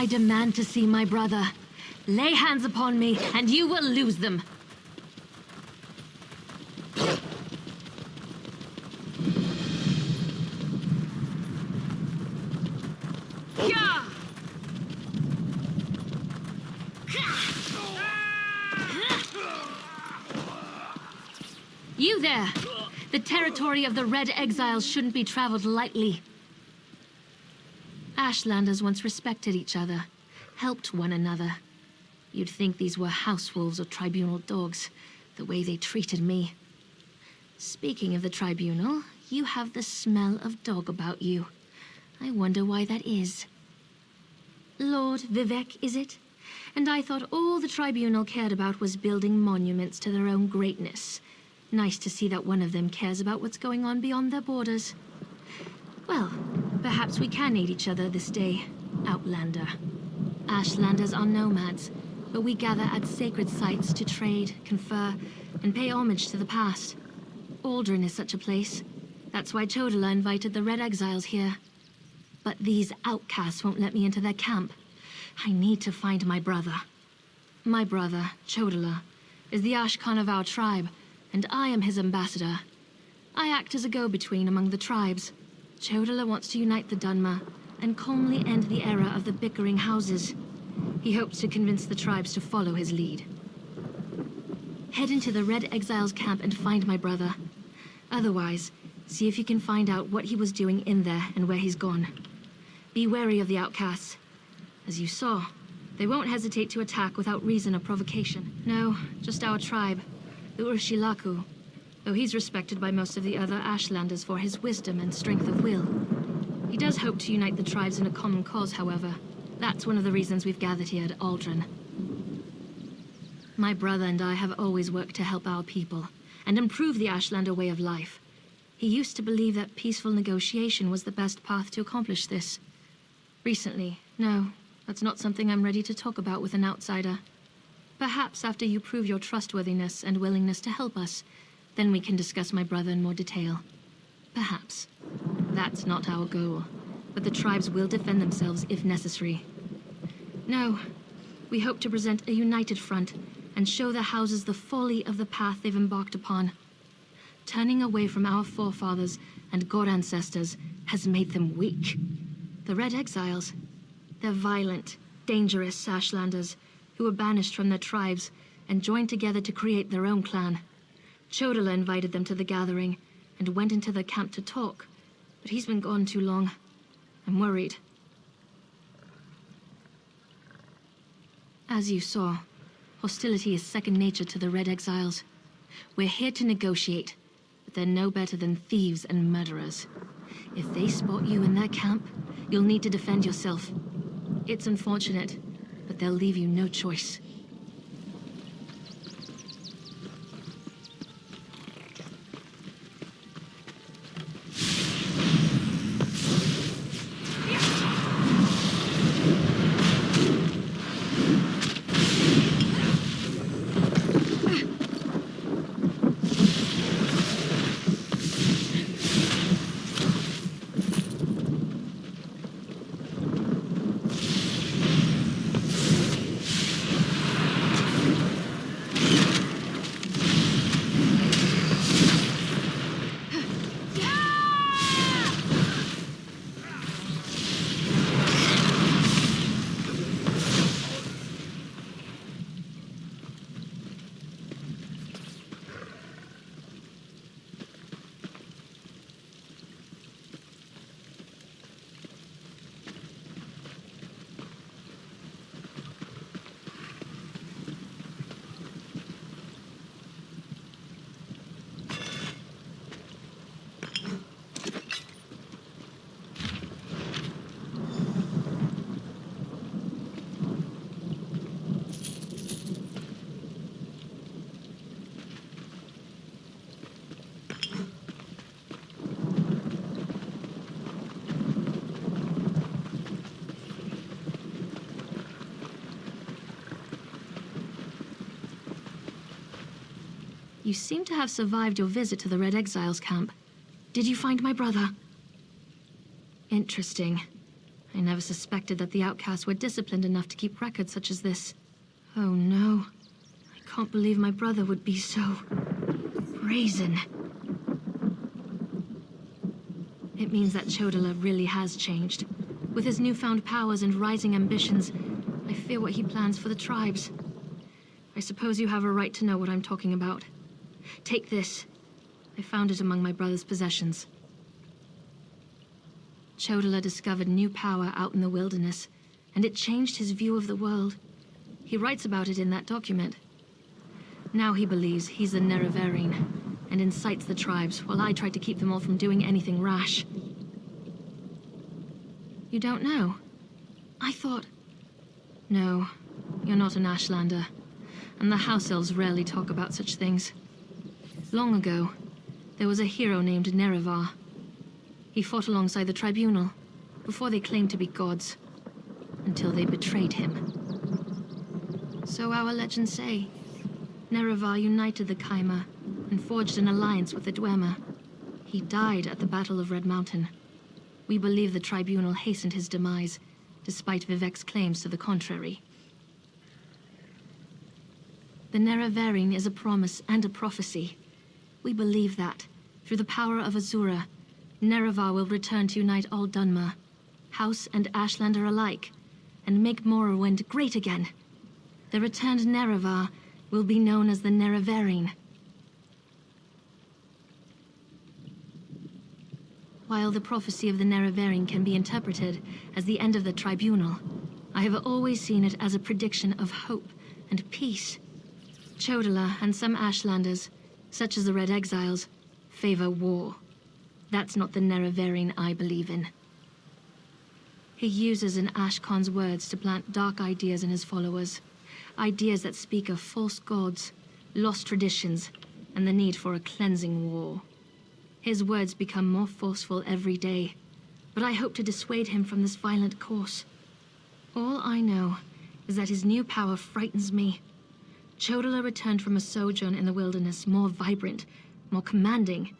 I demand to see my brother. Lay hands upon me, and you will lose them. You there! The territory of the Red Exiles shouldn't be traveled lightly. Ashlanders once respected each other, helped one another. You'd think these were house wolves or tribunal dogs, the way they treated me. Speaking of the tribunal, you have the smell of dog about you. I wonder why that is. Lord Vivec, is it? And I thought all the tribunal cared about was building monuments to their own greatness. Nice to see that one of them cares about what's going on beyond their borders. Well, perhaps we can aid each other this day, Outlander. Ashlanders are nomads. where we gather at sacred sites to trade, confer, and pay homage to the past. Aldrin is such a place. That's why Chodala invited the Red Exiles here. But these outcasts won't let me into their camp. I need to find my brother. My brother, Chodala, is the Ashkan of our tribe, and I am his ambassador. I act as a go-between among the tribes. Chodala wants to unite the Dunmer and calmly end the era of the bickering houses. He hopes to convince the tribes to follow his lead. Head into the Red Exiles camp and find my brother. Otherwise, see if you can find out what he was doing in there and where he's gone. Be wary of the outcasts. As you saw, they won't hesitate to attack without reason or provocation. No, just our tribe, the Urshilaku, though he's respected by most of the other Ashlanders for his wisdom and strength of will. He does hope to unite the tribes in a common cause, however. That's one of the reasons we've gathered here at Aldrin. My brother and I have always worked to help our people and improve the Ashlander way of life. He used to believe that peaceful negotiation was the best path to accomplish this. Recently, no, that's not something I'm ready to talk about with an outsider. Perhaps after you prove your trustworthiness and willingness to help us, then we can discuss my brother in more detail. Perhaps. That's not our goal, but the tribes will defend themselves if necessary. No, we hope to present a united front and show the houses the folly of the path they've embarked upon. Turning away from our forefathers and god ancestors has made them weak. The Red Exiles, they're violent, dangerous Ashlanders who were banished from their tribes and joined together to create their own clan. Chodala invited them to the gathering and went into the camp to talk, but he's been gone too long. I'm worried. As you saw, hostility is second nature to the Red Exiles. We're here to negotiate, but they're no better than thieves and murderers. If they spot you in their camp, you'll need to defend yourself. It's unfortunate, but they'll leave you no choice. You seem to have survived your visit to the Red Exiles camp. Did you find my brother? Interesting. I never suspected that the outcasts were disciplined enough to keep records such as this. Oh no. I can't believe my brother would be so brazen. It means that Chodala really has changed. With his newfound powers and rising ambitions, I fear what he plans for the tribes. I suppose you have a right to know what I'm talking about. Take this. I found it among my brother's possessions. Chodala discovered new power out in the wilderness, and it changed his view of the world. He writes about it in that document. Now he believes he's the Nerevarine, and incites the tribes, while I try to keep them all from doing anything rash. You don't know? I thought... No, you're not an Ashlander, and the House Elves rarely talk about such things. Long ago, there was a hero named Nerevar. He fought alongside the Tribunal, before they claimed to be gods, until they betrayed him. So our legends say. Nerevar united the Kaima and forged an alliance with the Dwemer. He died at the Battle of Red Mountain. We believe the Tribunal hastened his demise, despite Vivec's claims to the contrary. The Nerevarine is a promise and a prophecy. We believe that, through the power of Azura, Nerevar will return to unite all Dunmer, House and Ashlander alike, and make Morrowind great again. The returned Nerevar will be known as the Nerevarine. While the prophecy of the Nerevarine can be interpreted as the end of the Tribunal, I have always seen it as a prediction of hope and peace. Chodala and some Ashlanders, such as the Red Exiles, favor war. That's not the Nerevarine I believe in. He uses an Ashkon's words to plant dark ideas in his followers. Ideas that speak of false gods, lost traditions, and the need for a cleansing war. His words become more forceful every day, but I hope to dissuade him from this violent course. All I know is that his new power frightens me. Chodala returned from a sojourn in the wilderness more vibrant, more commanding.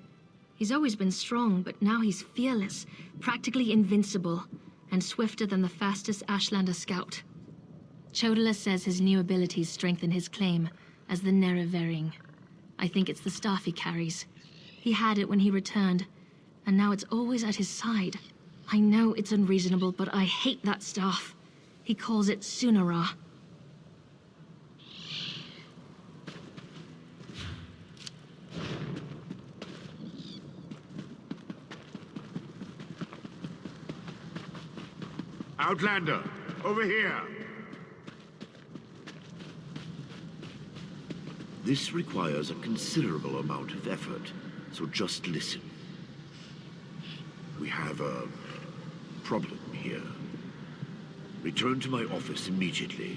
He's always been strong, but now he's fearless, practically invincible, and swifter than the fastest Ashlander scout. Chodala says his new abilities strengthen his claim as the Nerevarine. I think it's the staff he carries. He had it when he returned, and now it's always at his side. I know it's unreasonable, but I hate that staff. He calls it Sunara. Outlander, over here! This requires a considerable amount of effort, so just listen. We have a problem here. Return to my office immediately.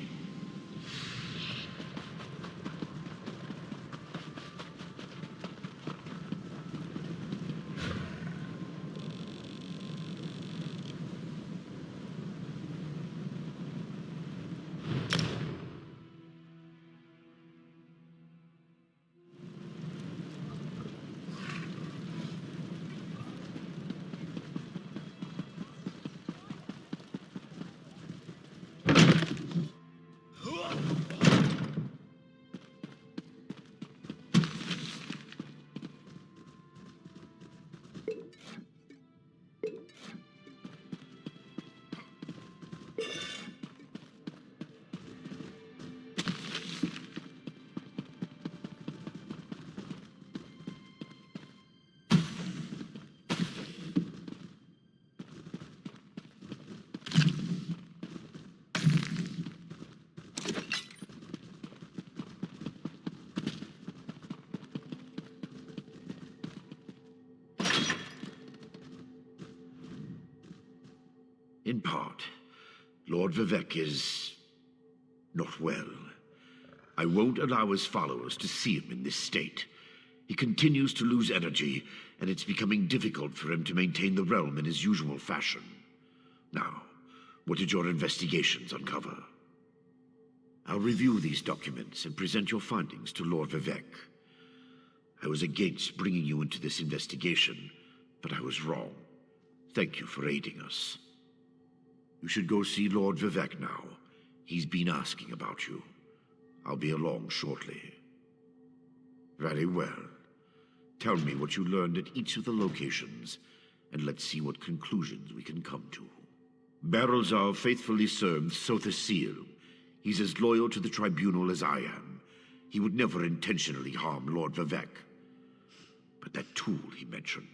In part, Lord Vivec is not well. I won't allow his followers to see him in this state. He continues to lose energy, and it's becoming difficult for him to maintain the realm in his usual fashion. Now, what did your investigations uncover? I'll review these documents and present your findings to Lord Vivec. I was against bringing you into this investigation, but I was wrong. Thank you for aiding us. You should go see Lord Vivec now. He's been asking about you. I'll be along shortly. Very well. Tell me what you learned at each of the locations, and let's see what conclusions we can come to. Barrelzar faithfully served Sotha Seal. He's as loyal to the Tribunal as I am. He would never intentionally harm Lord Vivec. But that tool he mentioned...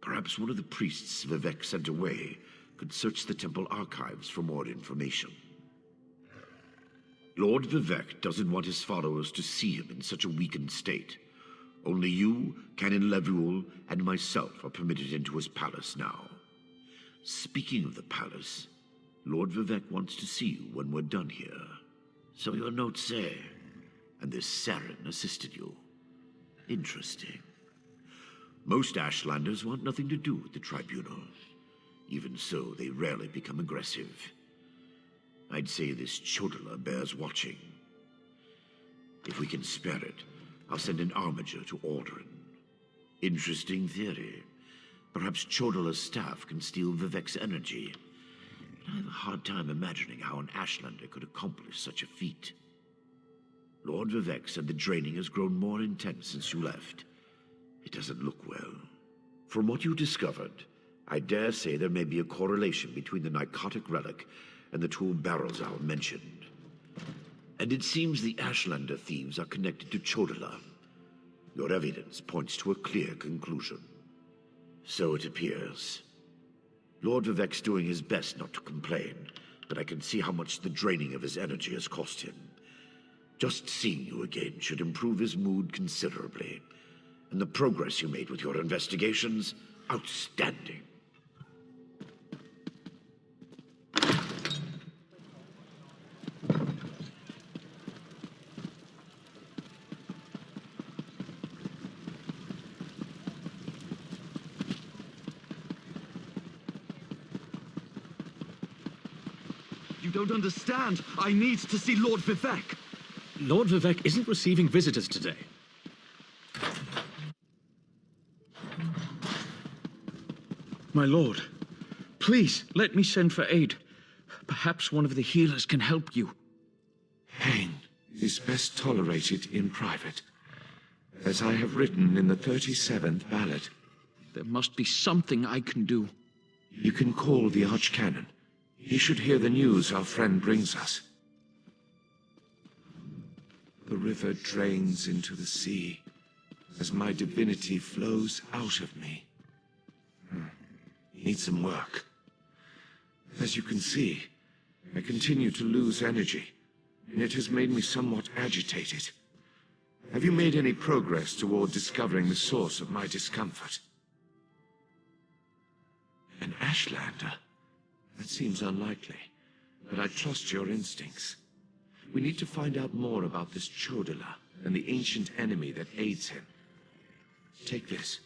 Perhaps one of the priests Vivec sent away could search the temple archives for more information. Lord Vivec doesn't want his followers to see him in such a weakened state. Only you, Canon Levuel, and myself are permitted into his palace now. Speaking of the palace, Lord Vivec wants to see you when we're done here. So your notes say, and this Saren assisted you. Interesting. Most Ashlanders want nothing to do with the Tribunal. Even so, they rarely become aggressive. I'd say this Chodala bears watching. If we can spare it, I'll send an armiger to Aldrin. Interesting theory. Perhaps Chodala's staff can steal Vivec's energy. But I have a hard time imagining how an Ashlander could accomplish such a feat. Lord Vivec said the draining has grown more intense since you left. It doesn't look well. From what you discovered, I dare say there may be a correlation between the narcotic relic and the tool Barrelzow mentioned. And it seems the Ashlander thieves are connected to Chodala. Your evidence points to a clear conclusion. So it appears. Lord Vivec's doing his best not to complain, but I can see how much the draining of his energy has cost him. Just seeing you again should improve his mood considerably. And the progress you made with your investigations, outstanding. You don't understand. I need to see Lord Vivec. Lord Vivec isn't receiving visitors today. My lord, please let me send for aid. Perhaps one of the healers can help you. Pain is best tolerated in private, as I have written in the 37th ballad. There must be something I can do. You can call the Archcanon. He should hear the news our friend brings us. The river drains into the sea as my divinity flows out of me. Need some work. As you can see, I continue to lose energy, and it has made me somewhat agitated. Have you made any progress toward discovering the source of my discomfort? An Ashlander? That seems unlikely, but I trust your instincts. We need to find out more about this Chodala and the ancient enemy that aids him. Take this.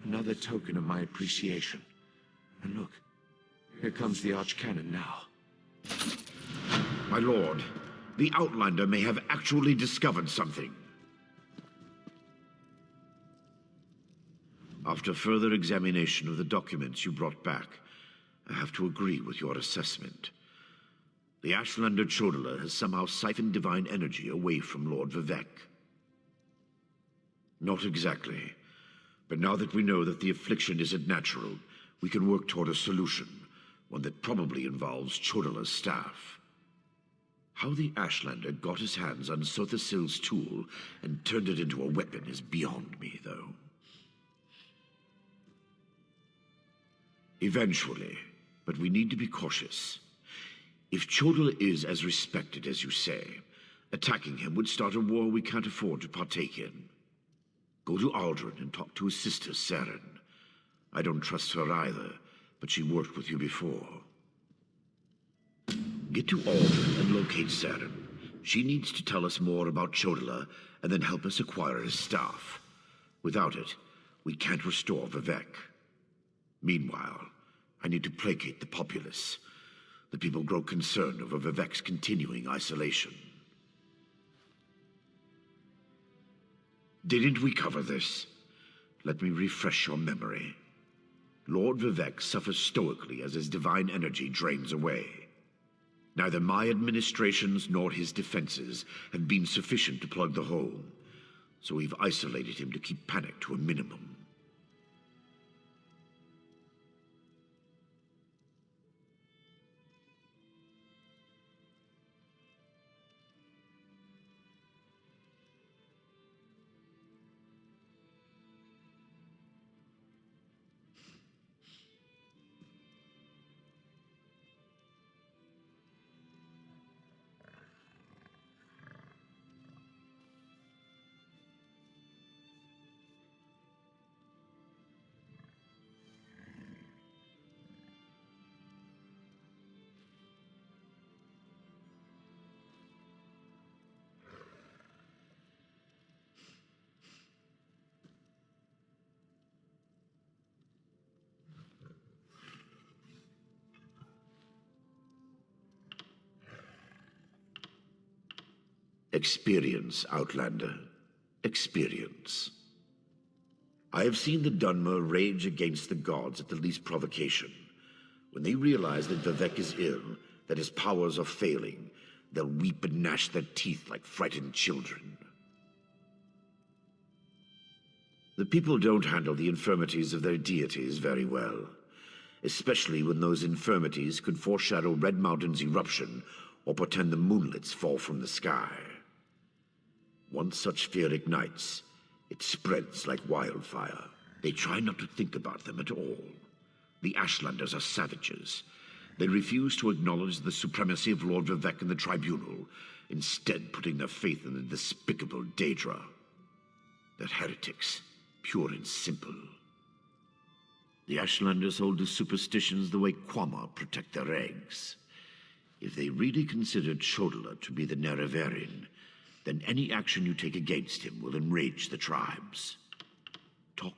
Another token of my appreciation. And look, here comes the Archcanon now. My lord, the Outlander may have actually discovered something. After further examination of the documents you brought back, I have to agree with your assessment. The Ashlander Chodala has somehow siphoned divine energy away from Lord Vivec. Not exactly. But now that we know that the affliction isn't natural, we can work toward a solution, one that probably involves Chodala's staff. How the Ashlander got his hands on Sothasil's tool and turned it into a weapon is beyond me, though. Eventually, but we need to be cautious. If Chodala is as respected as you say, attacking him would start a war we can't afford to partake in. Go to Aldrin and talk to his sister, Saren. I don't trust her either, but she worked with you before. Get to Aldrin and locate Saren. She needs to tell us more about Chodala and then help us acquire his staff. Without it, we can't restore Vivec. Meanwhile, I need to placate the populace. The people grow concerned over Vivec's continuing isolation. Didn't we cover this? Let me refresh your memory. Lord Vivec suffers stoically as his divine energy drains away. Neither my administrations nor his defenses have been sufficient to plug the hole, so we've isolated him to keep panic to a minimum. Experience, Outlander. Experience. I have seen the Dunmer rage against the gods at the least provocation. When they realize that Vivec is ill, that his powers are failing, they'll weep and gnash their teeth like frightened children. The people don't handle the infirmities of their deities very well, especially when those infirmities could foreshadow Red Mountain's eruption or portend the moonlets fall from the sky. Once such fear ignites, it spreads like wildfire. They try not to think about them at all. The Ashlanders are savages. They refuse to acknowledge the supremacy of Lord Vivec in the Tribunal, instead putting their faith in the despicable Daedra. They're heretics, pure and simple. The Ashlanders hold to superstitions the way Quama protect their eggs. If they really considered Chodola to be the Nerevarin, then any action you take against him will enrage the tribes. Talk.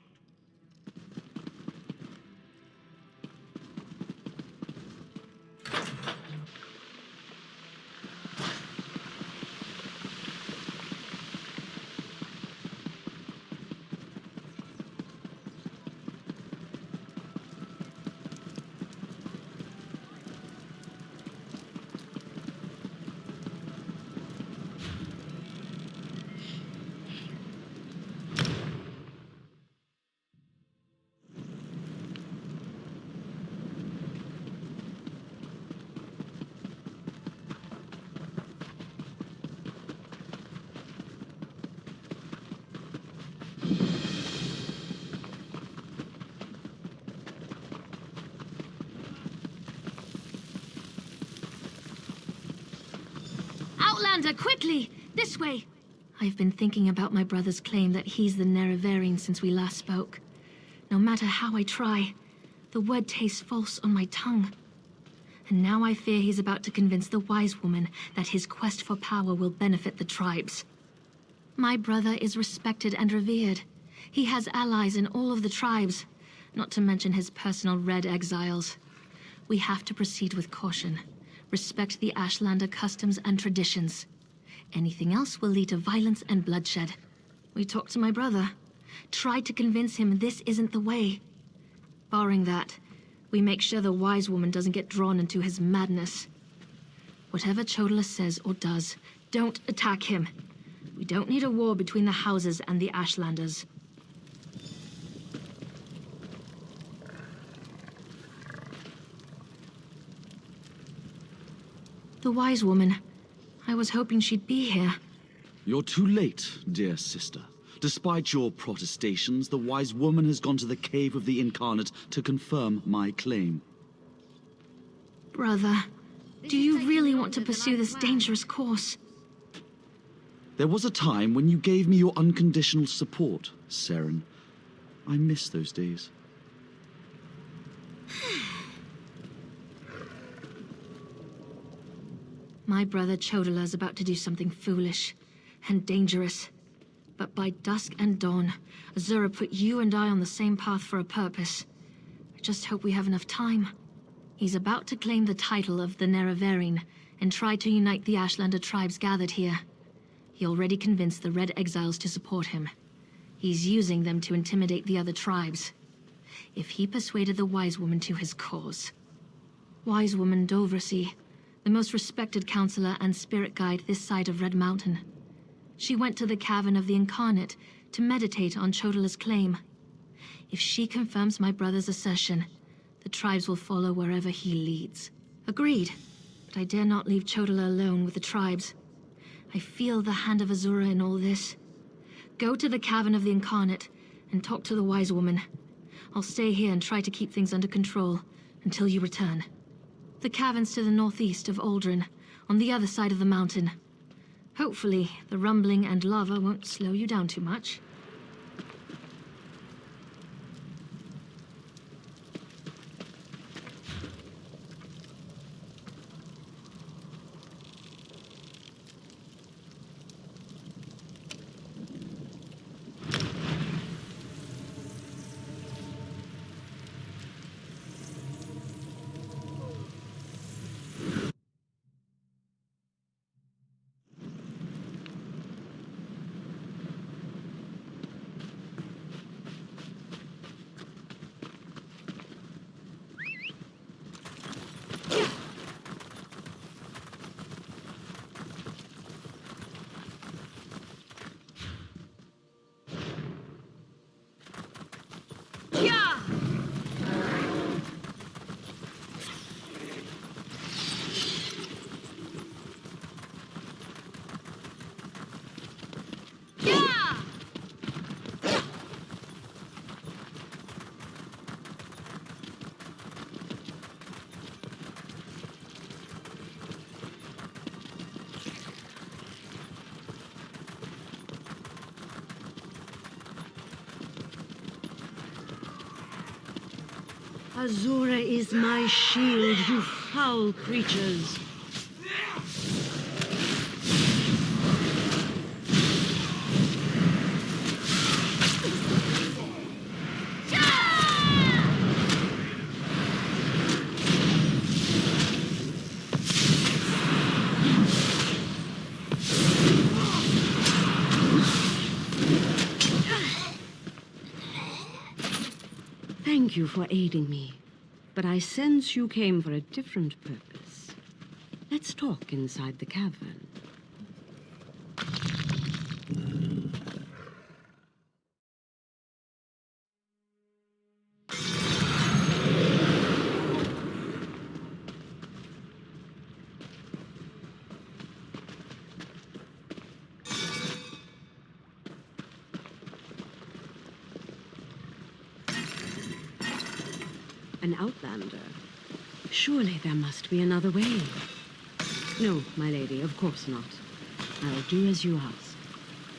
Outlander, quickly! This way! I've been thinking about my brother's claim that he's the Nerevarin since we last spoke. No matter how I try, the word tastes false on my tongue. And now I fear he's about to convince the wise woman that his quest for power will benefit the tribes. My brother is respected and revered. He has allies in all of the tribes, not to mention his personal Red Exiles. We have to proceed with caution. Respect the Ashlander customs and traditions. Anything else will lead to violence and bloodshed. We talked to my brother. Tried to convince him this isn't the way. Barring that, we make sure the wise woman doesn't get drawn into his madness. Whatever Chodola says or does, don't attack him. We don't need a war between the houses and the Ashlanders. The wise woman. I was hoping she'd be here. You're too late, dear sister. Despite your protestations, the wise woman has gone to the cave of the Incarnate to confirm my claim. Brother, do you really want to pursue this dangerous course? There was a time when you gave me your unconditional support, Seren. I miss those days. My brother Chodola's about to do something foolish and dangerous. But by dusk and dawn, Azura put you and I on the same path for a purpose. I just hope we have enough time. He's about to claim the title of the Nerevarin and try to unite the Ashlander tribes gathered here. He already convinced the Red Exiles to support him. He's using them to intimidate the other tribes. If he persuaded the Wise Woman to his cause. Wise Woman Dovracy, the most respected counselor and spirit guide this side of Red Mountain. She went to the Cavern of the Incarnate to meditate on Chodola's claim. If she confirms my brother's assertion, the tribes will follow wherever he leads. Agreed, but I dare not leave Chodola alone with the tribes. I feel the hand of Azura in all this. Go to the Cavern of the Incarnate and talk to the Wise Woman. I'll stay here and try to keep things under control until you return. The cavern's to the northeast of Aldrin, on the other side of the mountain. Hopefully, the rumbling and lava won't slow you down too much. Azura is my shield, you foul creatures. Thank you for aiding me, but I sense you came for a different purpose. Let's talk inside the cavern. An outlander? Surely there must be another way. No, my lady, of course not. I'll do as you ask.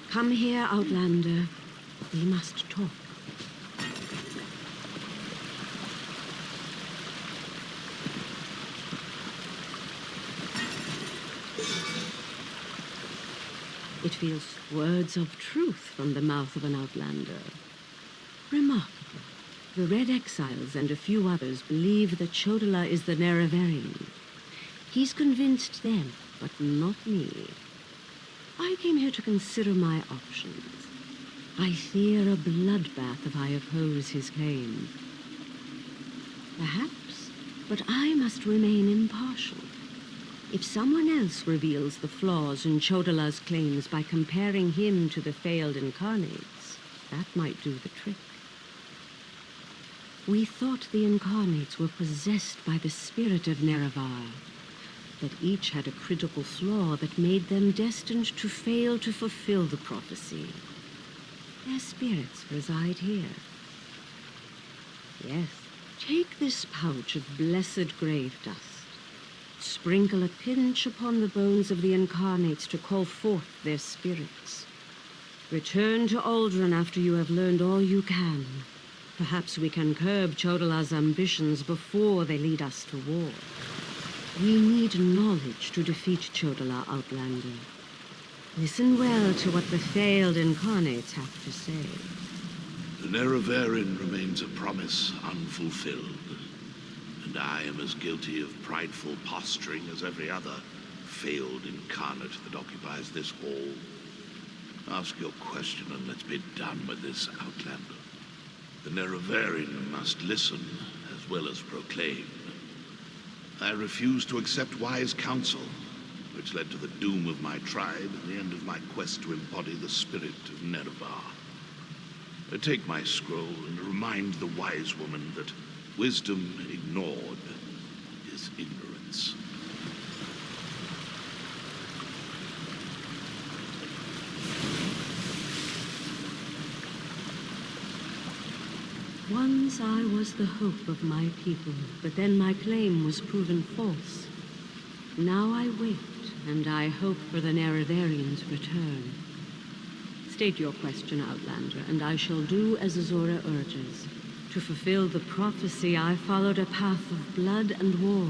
Come here, outlander. We must talk. It feels words of truth from the mouth of an outlander. Remarkable. The Red Exiles and a few others believe that Chodala is the Neraverian. He's convinced them, but not me. I came here to consider my options. I fear a bloodbath if I oppose his claim. Perhaps, but I must remain impartial. If someone else reveals the flaws in Chodala's claims by comparing him to the failed incarnates, that might do the trick. We thought the incarnates were possessed by the spirit of Nerevar, that each had a critical flaw that made them destined to fail to fulfill the prophecy. Their spirits reside here. Yes, take this pouch of blessed grave dust. Sprinkle a pinch upon the bones of the incarnates to call forth their spirits. Return to Aldrin after you have learned all you can. Perhaps we can curb Chodala's ambitions before they lead us to war. We need knowledge to defeat Chodala, Outlander. Listen well to what the failed incarnates have to say. The Neraverian remains a promise unfulfilled, and I am as guilty of prideful posturing as every other failed incarnate that occupies this hall. Ask your question and let's be done with this, Outlander. The Neraverian must listen as well as proclaim. I refuse to accept wise counsel, which led to the doom of my tribe and the end of my quest to embody the spirit of Nerevar. Take my scroll and remind the wise woman that wisdom ignored is ignorance. Once I was the hope of my people, but then my claim was proven false. Now I wait, and I hope for the Neraverian's return. State your question, Outlander, and I shall do as Azora urges. To fulfill the prophecy, I followed a path of blood and war.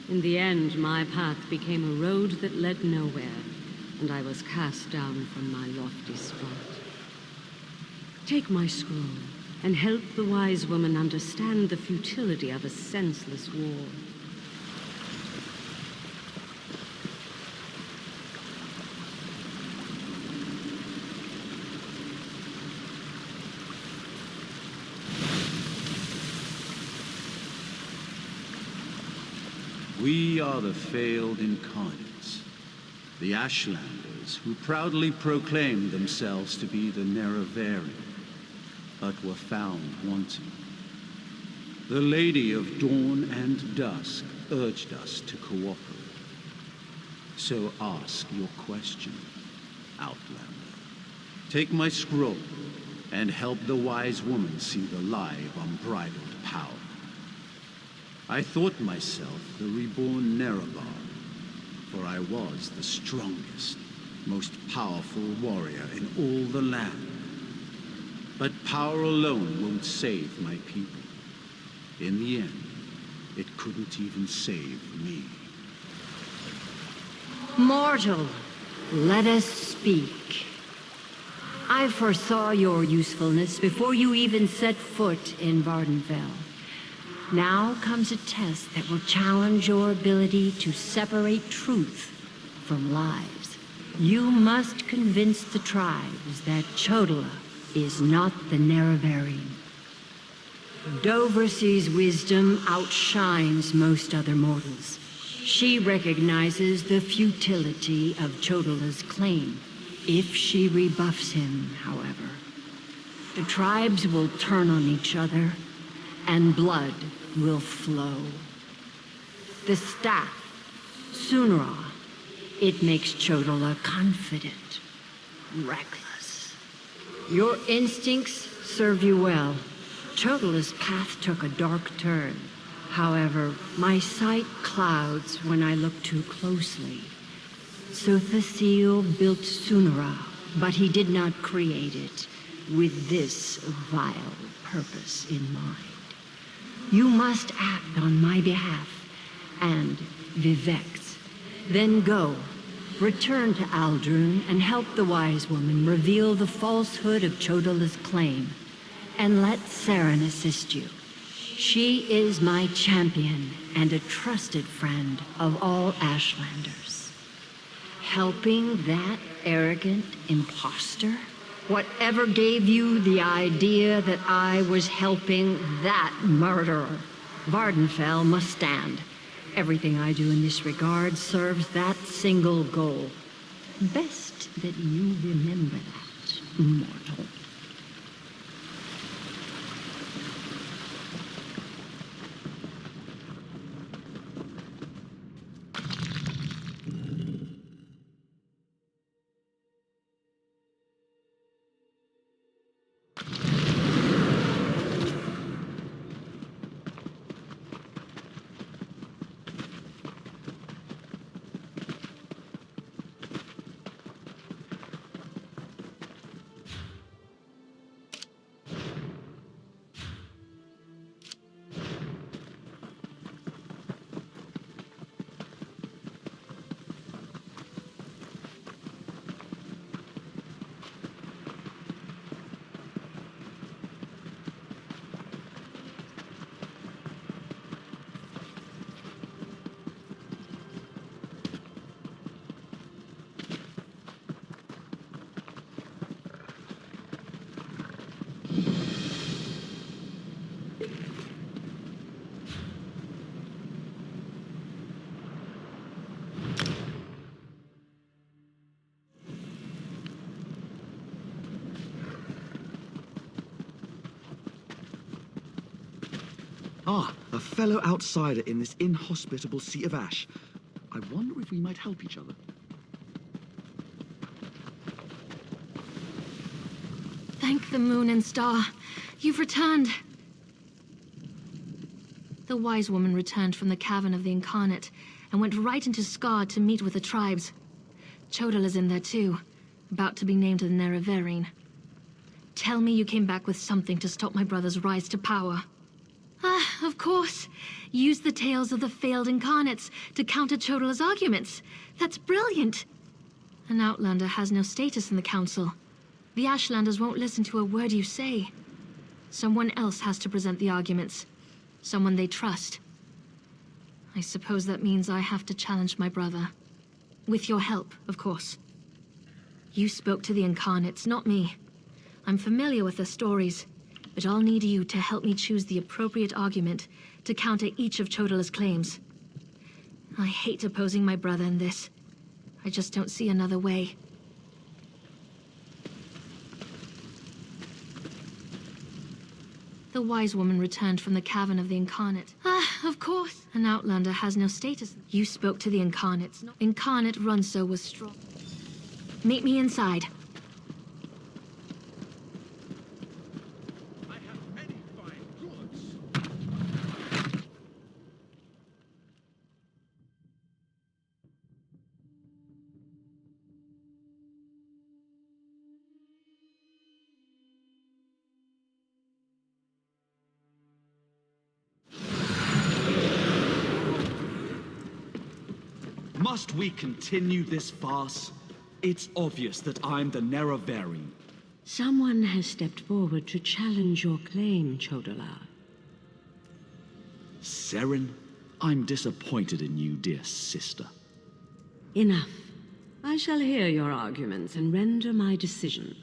In the end, my path became a road that led nowhere, and I was cast down from my lofty spot. Take my scroll, and help the wise woman understand the futility of a senseless war. We are the failed incarnates, the Ashlanders who proudly proclaimed themselves to be the Neraverian, but were found wanting. The Lady of Dawn and Dusk urged us to cooperate. So ask your question, Outlander. Take my scroll and help the wise woman see the lie of unbridled power. I thought myself the reborn Nerevar, for I was the strongest, most powerful warrior in all the land. But power alone won't save my people. In the end, it couldn't even save me. Mortal, let us speak. I foresaw your usefulness before you even set foot in Vardenfell. Now comes a test that will challenge your ability to separate truth from lies. You must convince the tribes that Chodola is not the Nerevarine. Doversy's wisdom outshines most other mortals. She recognizes the futility of Chodola's claim. If she rebuffs him, however, the tribes will turn on each other, and blood will flow. The staff, Sunra, it makes Chodola confident, reckless. Your instincts serve you well. Chodola's path took a dark turn. However, my sight clouds when I look too closely. Sothasil built Sunra, but he did not create it with this vile purpose in mind. You must act on my behalf and Vivec's. Then go, return to Aldrun and help the wise woman reveal the falsehood of Chodola's claim. And let Saren assist you. She is my champion and a trusted friend of all Ashlanders. Helping that arrogant imposter? Whatever gave you the idea that I was helping that murderer? Vardenfell must stand. Everything I do in this regard serves that single goal. Best that you remember that, mortal. Ah, a fellow outsider in this inhospitable Sea of Ash. I wonder if we might help each other. Thank the moon and star. You've returned. The wise woman returned from the cavern of the Incarnate and went right into Scar to meet with the tribes. Chodola's in there too, about to be named the Nerevarine. Tell me you came back with something to stop my brother's rise to power. Ah, of course. Use the tales of the failed Incarnates to counter Chodola's arguments. That's brilliant. An Outlander has no status in the Council. The Ashlanders won't listen to a word you say. Someone else has to present the arguments. Someone they trust. I suppose that means I have to challenge my brother. With your help, of course. You spoke to the Incarnates, not me. I'm familiar with their stories, but I'll need you to help me choose the appropriate argument to counter each of Chodola's claims. I hate opposing my brother in this. I just don't see another way. The wise woman returned from the cavern of the Incarnate. Ah, of course. An Outlander has no status. You spoke to the Incarnates. Incarnate Runso was strong. Meet me inside. Must we continue this farce? It's obvious that I'm the Nerevarine. Someone has stepped forward to challenge your claim, Chodolar. Seren, I'm disappointed in you, dear sister. Enough. I shall hear your arguments and render my decision.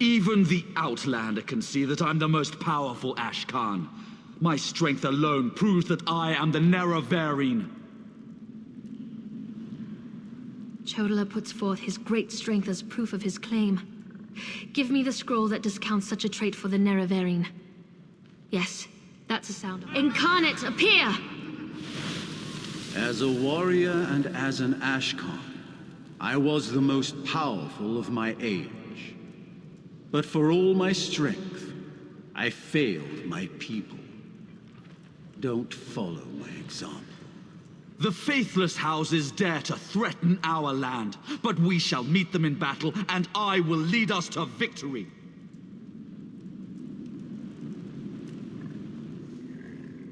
Even the Outlander can see that I'm the most powerful Ashkan. My strength alone proves that I am the Nerevarine. Chodolar puts forth his great strength as proof of his claim. Give me the scroll that discounts such a trait for the Nerevarine. Yes, that's a sound. Incarnate, appear! As a warrior and as an Ashkan, I was the most powerful of my age. But for all my strength, I failed my people. Don't follow my example. The faithless houses dare to threaten our land, but we shall meet them in battle, and I will lead us to victory.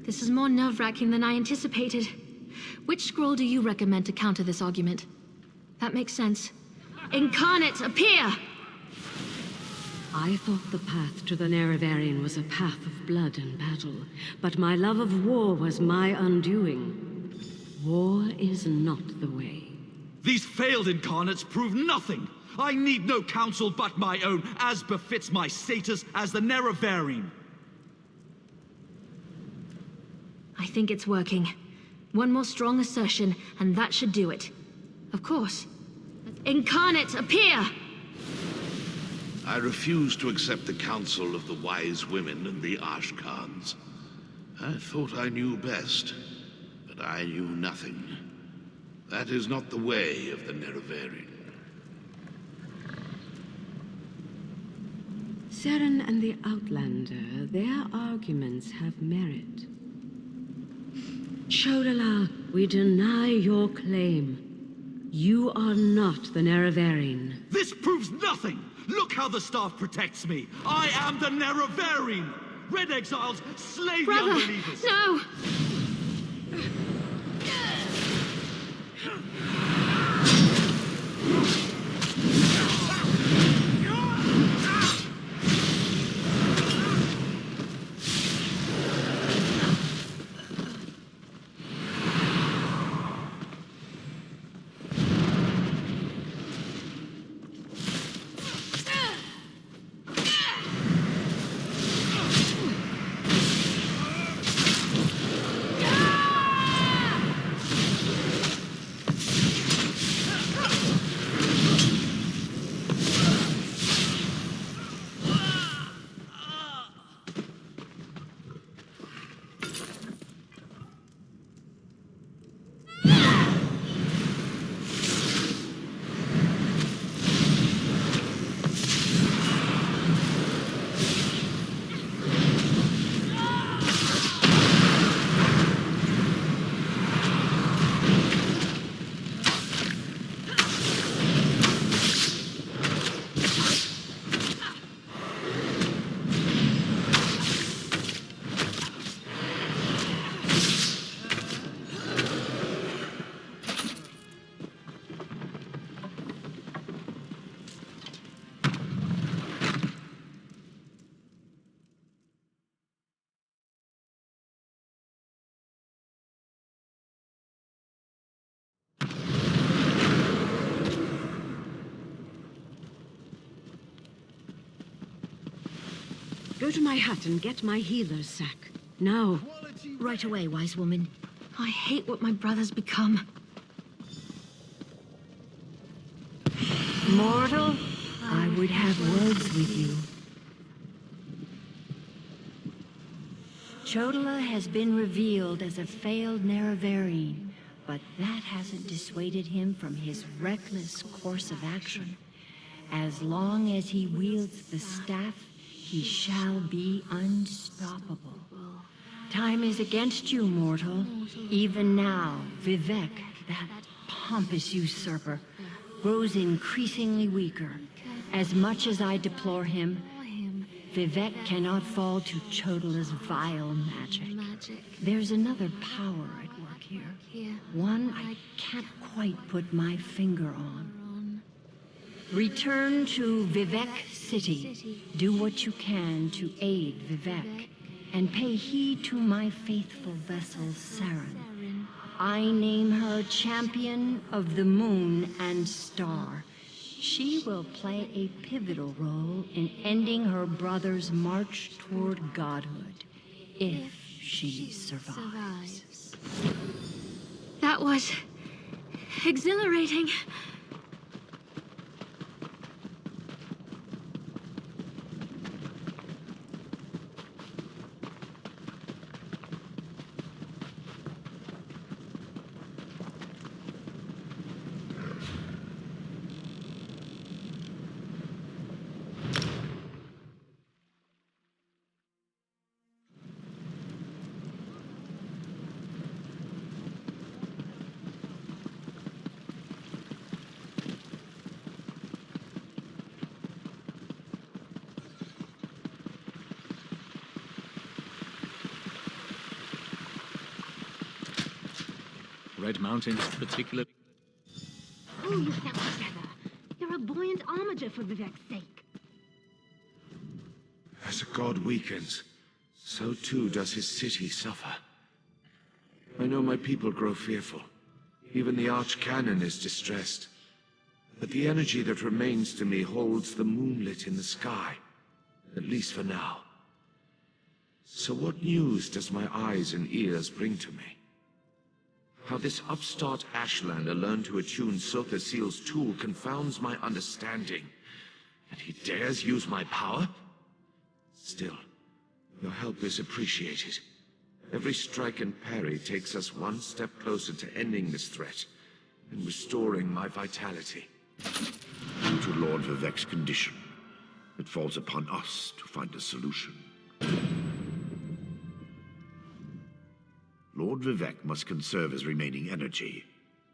This is more nerve-wracking than I anticipated. Which scroll do you recommend to counter this argument? That makes sense. Incarnate, appear! I thought the path to the Nerevarine was a path of blood and battle, but my love of war was my undoing. War is not the way. These failed incarnates prove nothing. I need no counsel but my own, as befits my status as the Nerevarine. I think it's working. One more strong assertion, and that should do it. Of course. Incarnate, appear! I refuse to accept the counsel of the wise women and the Ashkans. I thought I knew best, but I knew nothing. That is not the way of the Nerevarine. Seren and the Outlander, their arguments have merit. Chodolar, we deny your claim. You are not the Nerevarine. This proves nothing! Look how the staff protects me! I am the Nerevarine! Red exiles, slay the unbelievers! No! Go to my hut and get my healer's sack. Now. Right away, wise woman. I hate what my brother's become. Mortal, I would have words with you. Chodolar has been revealed as a failed Nerevarine, but that hasn't dissuaded him from his reckless course of action. As long as he wields the staff, he shall be unstoppable. Time is against you, mortal. Even now, Vivec, that pompous usurper, grows increasingly weaker. As much as I deplore him, Vivec cannot fall to Chodolar's vile magic. magic. There's another power at work here. One I can't quite put my finger on. Return to Vivec City. Do what you can to aid Vivec, and pay heed to my faithful vessel, Saren. I name her Champion of the Moon and Star. She will play a pivotal role in ending her brother's march toward godhood, if she survives. That was exhilarating. Red Mountains, particularly. Pull yourself together. You're a buoyant armiger for Vivec's sake. As a god weakens, so too does his city suffer. I know my people grow fearful. Even the Archcanon is distressed. But the energy that remains to me holds the moonlit in the sky, at least for now. So what news does my eyes and ears bring to me? How this upstart Ashlander learned to attune Sotha Seal's tool confounds my understanding. And he dares use my power? Still, your help is appreciated. Every strike and parry takes us one step closer to ending this threat and restoring my vitality. Due to Lord Vivec's condition, it falls upon us to find a solution. Lord Vivec must conserve his remaining energy,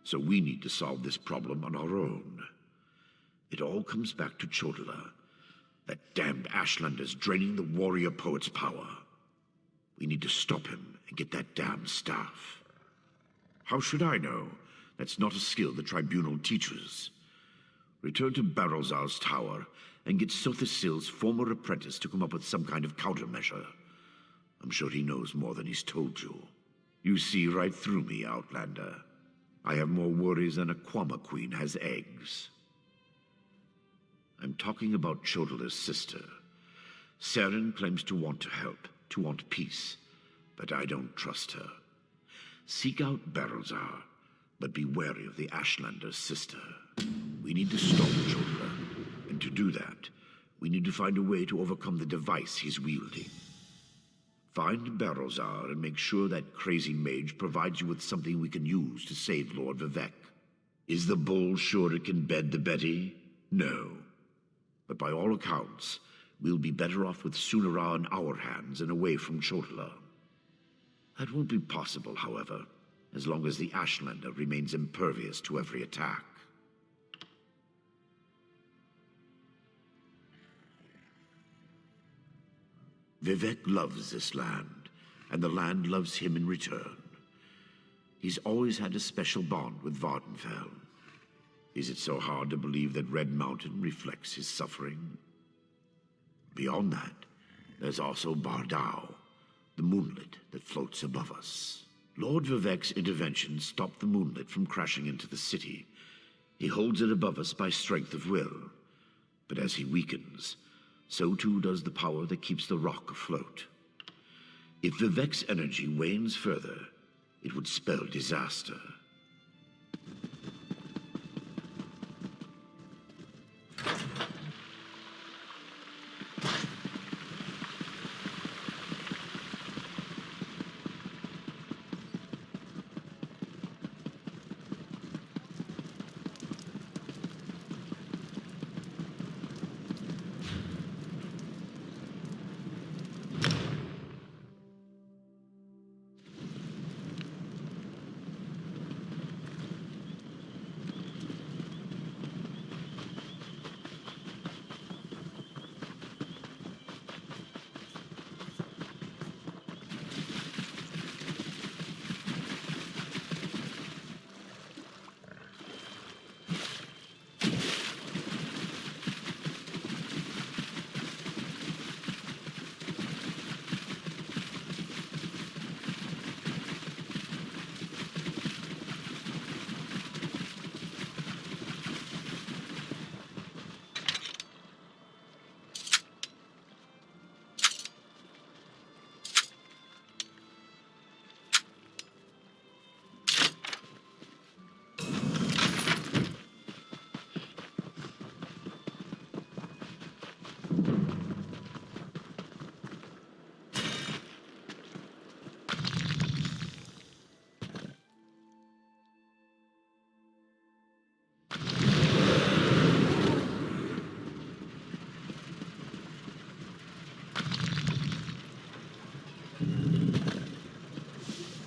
so we need to solve this problem on our own. It all comes back to Chodala. That damned Ashlander's draining the warrior poet's power. We need to stop him and get that damned staff. How should I know? That's not a skill the Tribunal teaches. Return to Barrelzar's tower and get Sotha Seal's former apprentice to come up with some kind of countermeasure. I'm sure he knows more than he's told you. You see right through me, Outlander. I have more worries than a Kwama queen has eggs. I'm talking about Chodala's sister. Saren claims to want to help, to want peace, but I don't trust her. Seek out Barrelzar, but be wary of the Ashlander's sister. We need to stop Chodala, and to do that, we need to find a way to overcome the device he's wielding. Find Barrelzar and make sure that crazy mage provides you with something we can use to save Lord Vivec. Is the bull sure it can bed the Betty? No. But by all accounts, we'll be better off with Sunara in our hands and away from Chodala. That won't be possible, however, as long as the Ashlander remains impervious to every attack. Vivec loves this land, and the land loves him in return. He's always had a special bond with Vardenfell. Is it so hard to believe that Red Mountain reflects his suffering? Beyond that, there's also Bardao, the moonlit that floats above us. Lord Vivec's intervention stopped the moonlit from crashing into the city. He holds it above us by strength of will. But as he weakens, so too does the power that keeps the rock afloat. If Vivec's energy wanes further, it would spell disaster.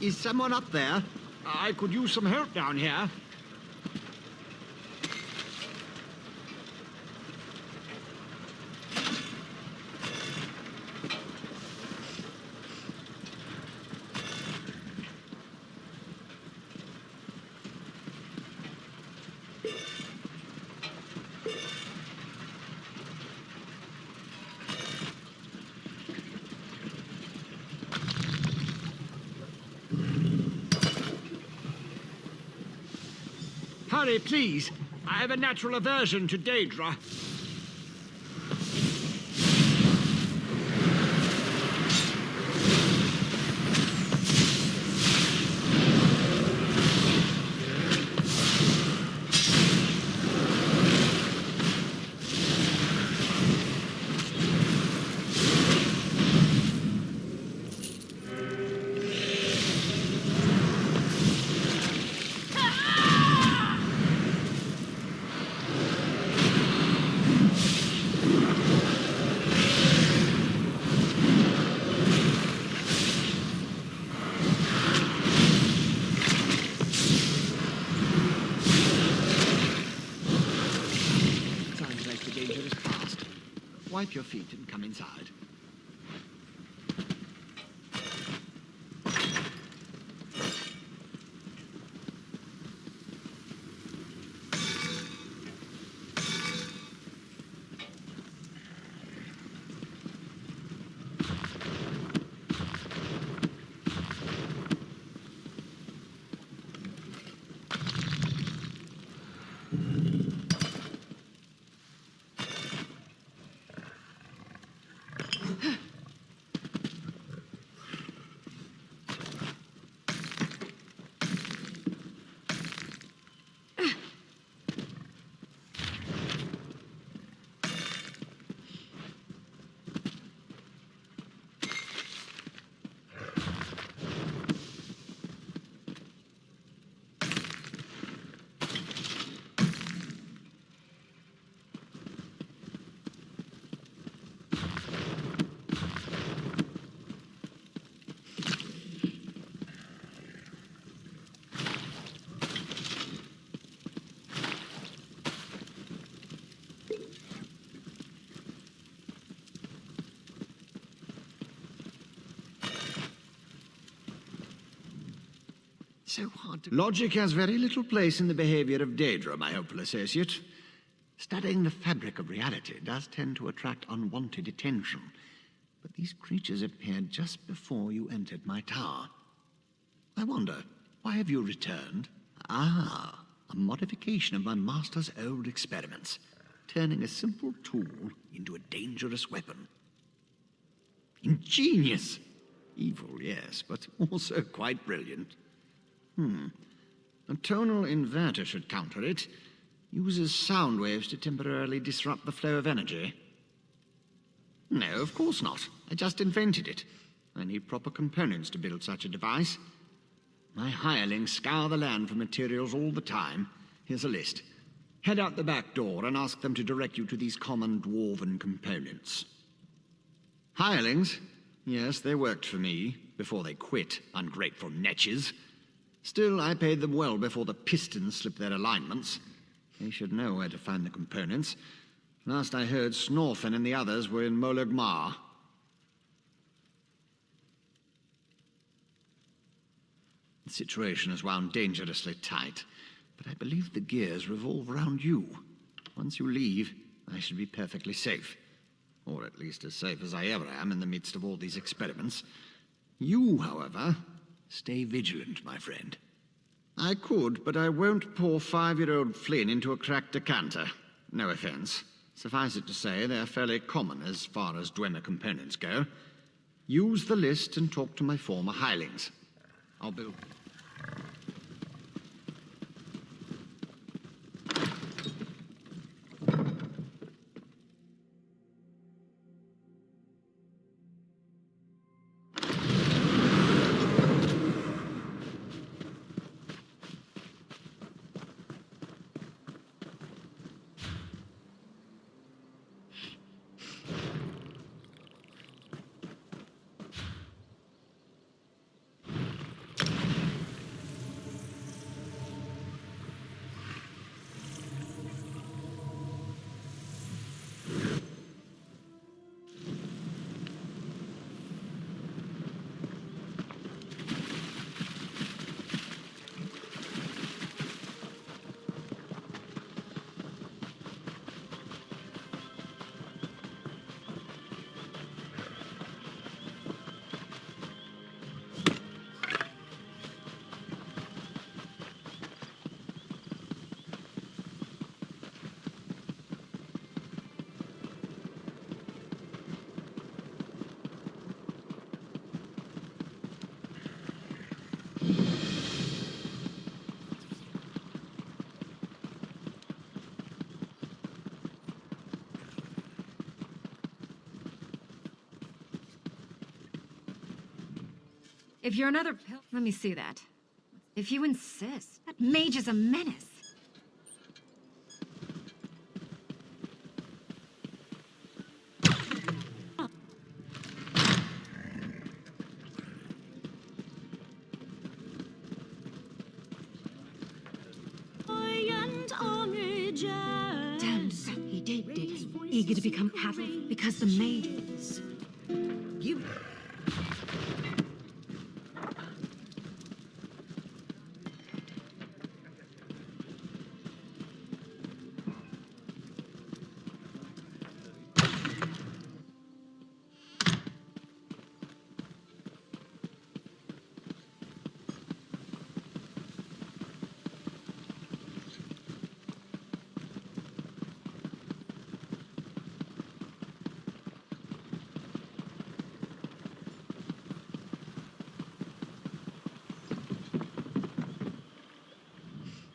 Is someone up there? I could use some help down here. Hurry, please. I have a natural aversion to Daedra. Wipe your feet and come inside. So hard to... Logic has very little place in the behavior of Daedra, my hopeful associate. Studying the fabric of reality does tend to attract unwanted attention, but these creatures appeared just before you entered my tower. I wonder, why have you returned? Ah, a modification of my master's old experiments, turning a simple tool into a dangerous weapon. Ingenious! Evil, yes, but also quite brilliant. A tonal inverter should counter it. Uses sound waves to temporarily disrupt the flow of energy. No, of course not. I just invented it. I need proper components to build such a device. My hirelings scour the land for materials all the time. Here's a list. Head out the back door and ask them to direct you to these common dwarven components. Hirelings? Yes, they worked for me, before they quit, ungrateful netches. Still, I paid them well before the pistons slipped their alignments. They should know where to find the components. Last I heard, Snorfen and the others were in Molagmar. The situation is wound dangerously tight, but I believe the gears revolve around you. Once you leave, I should be perfectly safe. Or at least as safe as I ever am in the midst of all these experiments. You, however, stay vigilant, my friend. I could, but I won't pour 5-year-old Flynn into a cracked decanter. No offense. Suffice it to say, they're fairly common as far as Dwemer components go. Use the list and talk to my former hirelings. I'll build... If you're another let me see that. If you insist. That mage is a menace. Damn, he did he? Eager to become cattle because the maidens. You.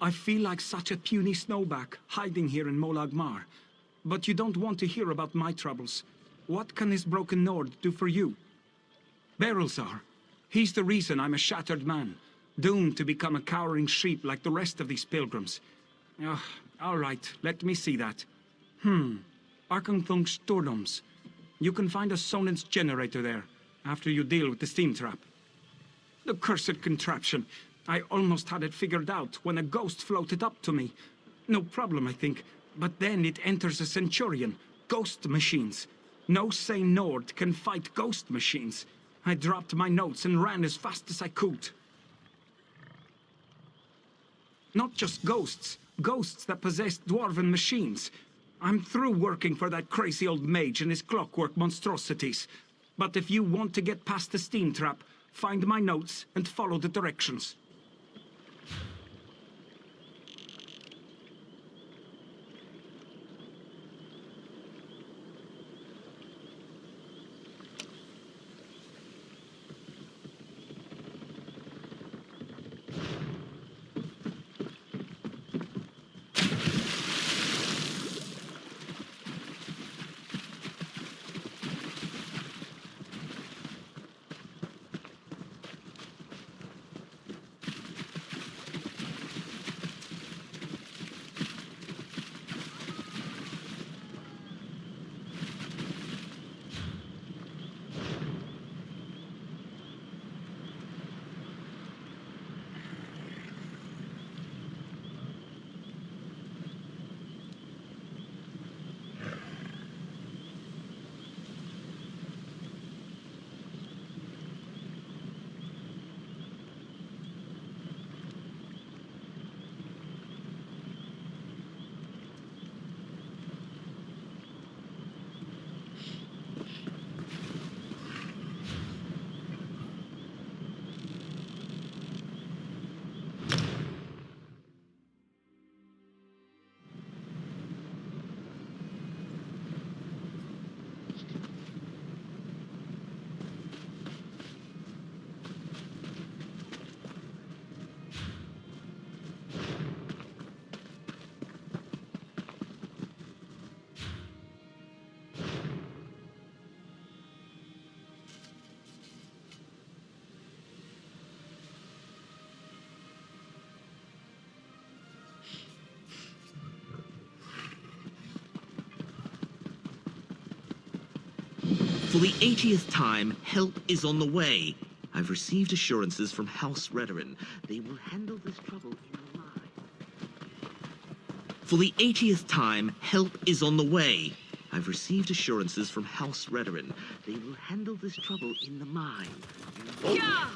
I feel like such a puny snowback, hiding here in Molag Mar. But you don't want to hear about my troubles. What can this broken Nord do for you? Berylzar. He's the reason I'm a shattered man, doomed to become a cowering sheep like the rest of these pilgrims. All right, let me see that. Arkanthung Stordoms. You can find a Sonance generator there, after you deal with the steam trap. The cursed contraption. I almost had it figured out when a ghost floated up to me. No problem, I think. But then it enters a Centurion. Ghost machines. No sane Nord can fight ghost machines. I dropped my notes and ran as fast as I could. Not just ghosts. Ghosts that possess dwarven machines. I'm through working for that crazy old mage and his clockwork monstrosities. But if you want to get past the steam trap, find my notes and follow the directions. For the 80th time, help is on the way. I've received assurances from House Redoran. They will handle this trouble in the mine. For the 80th time, help is on the way. I've received assurances from House Redoran. They will handle this trouble in the mine. Yeah!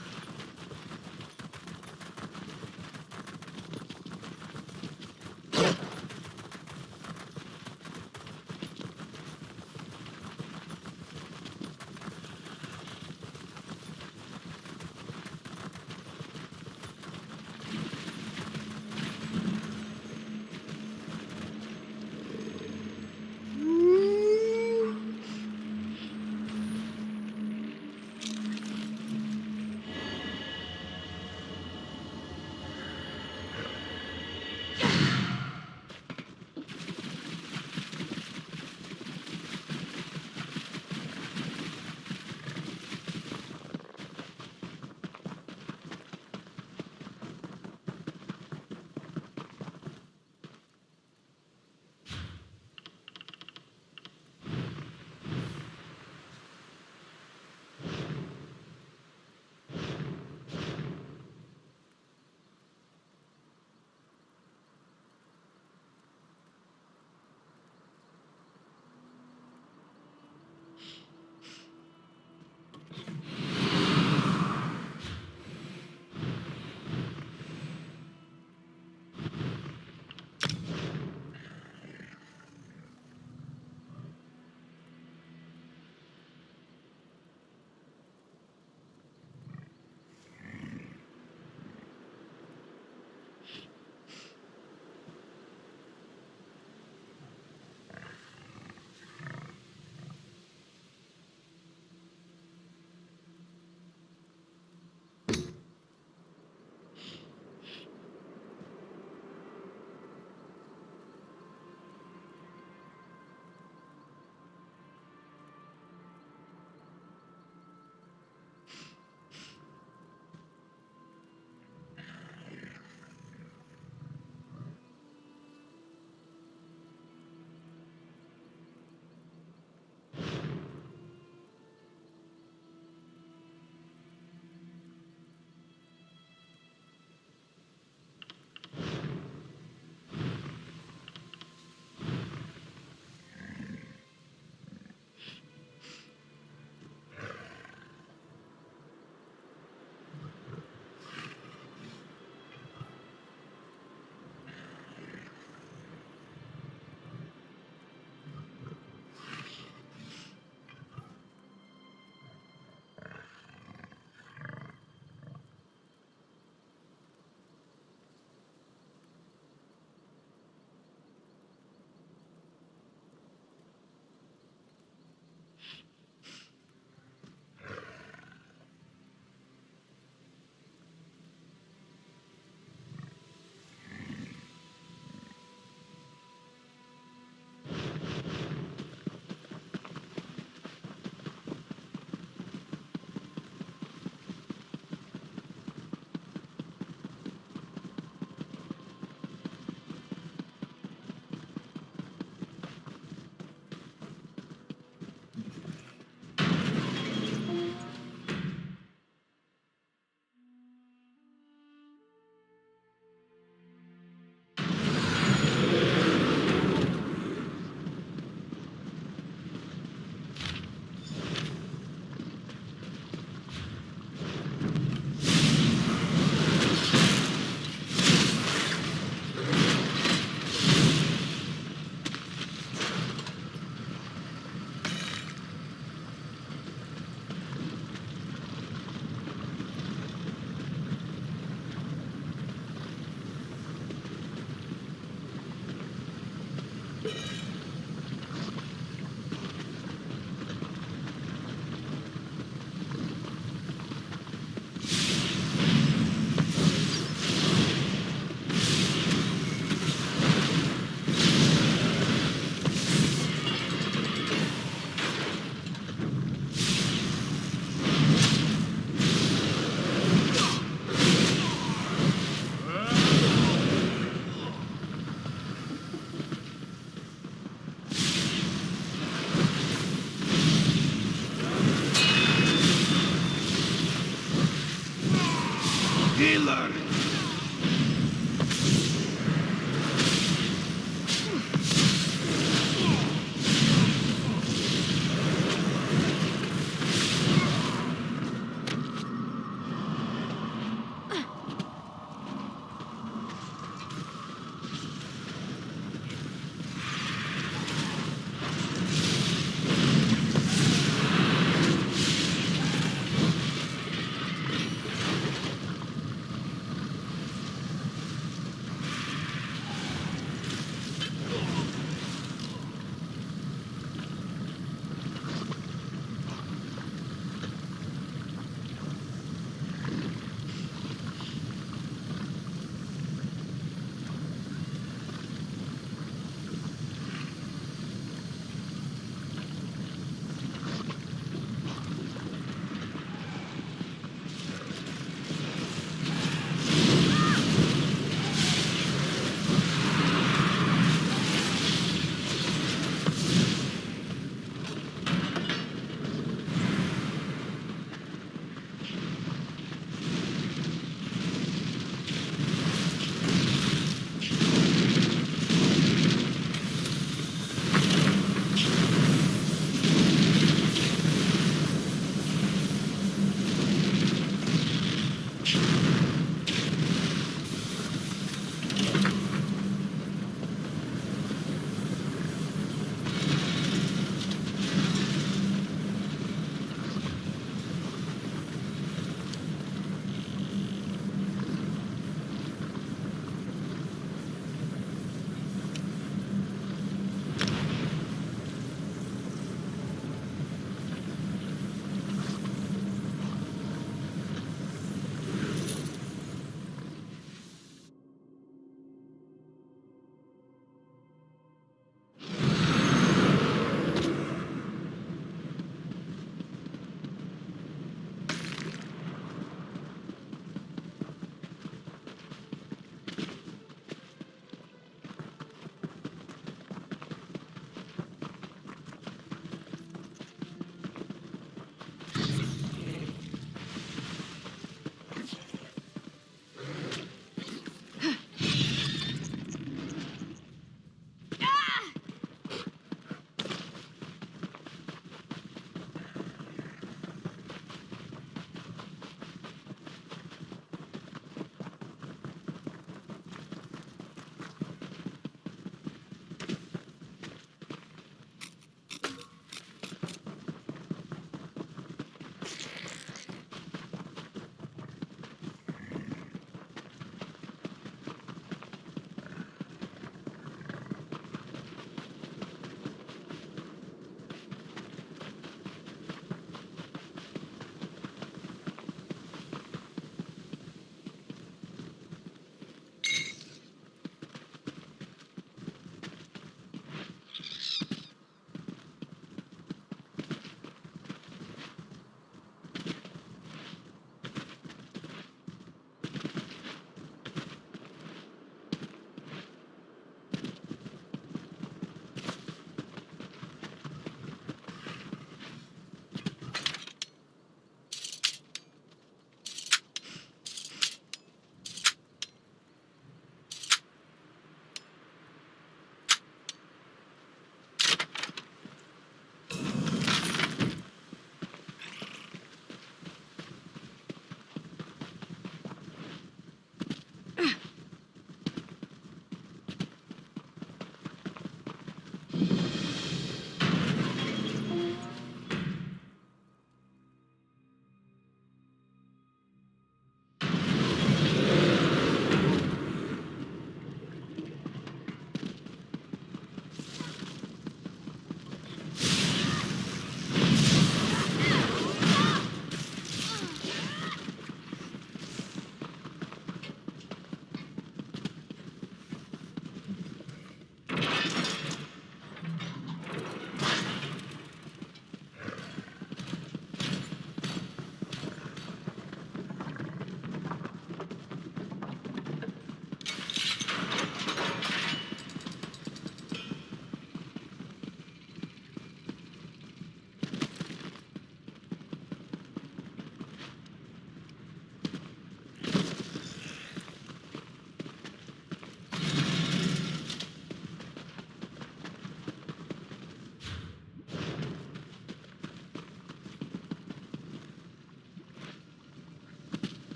killer!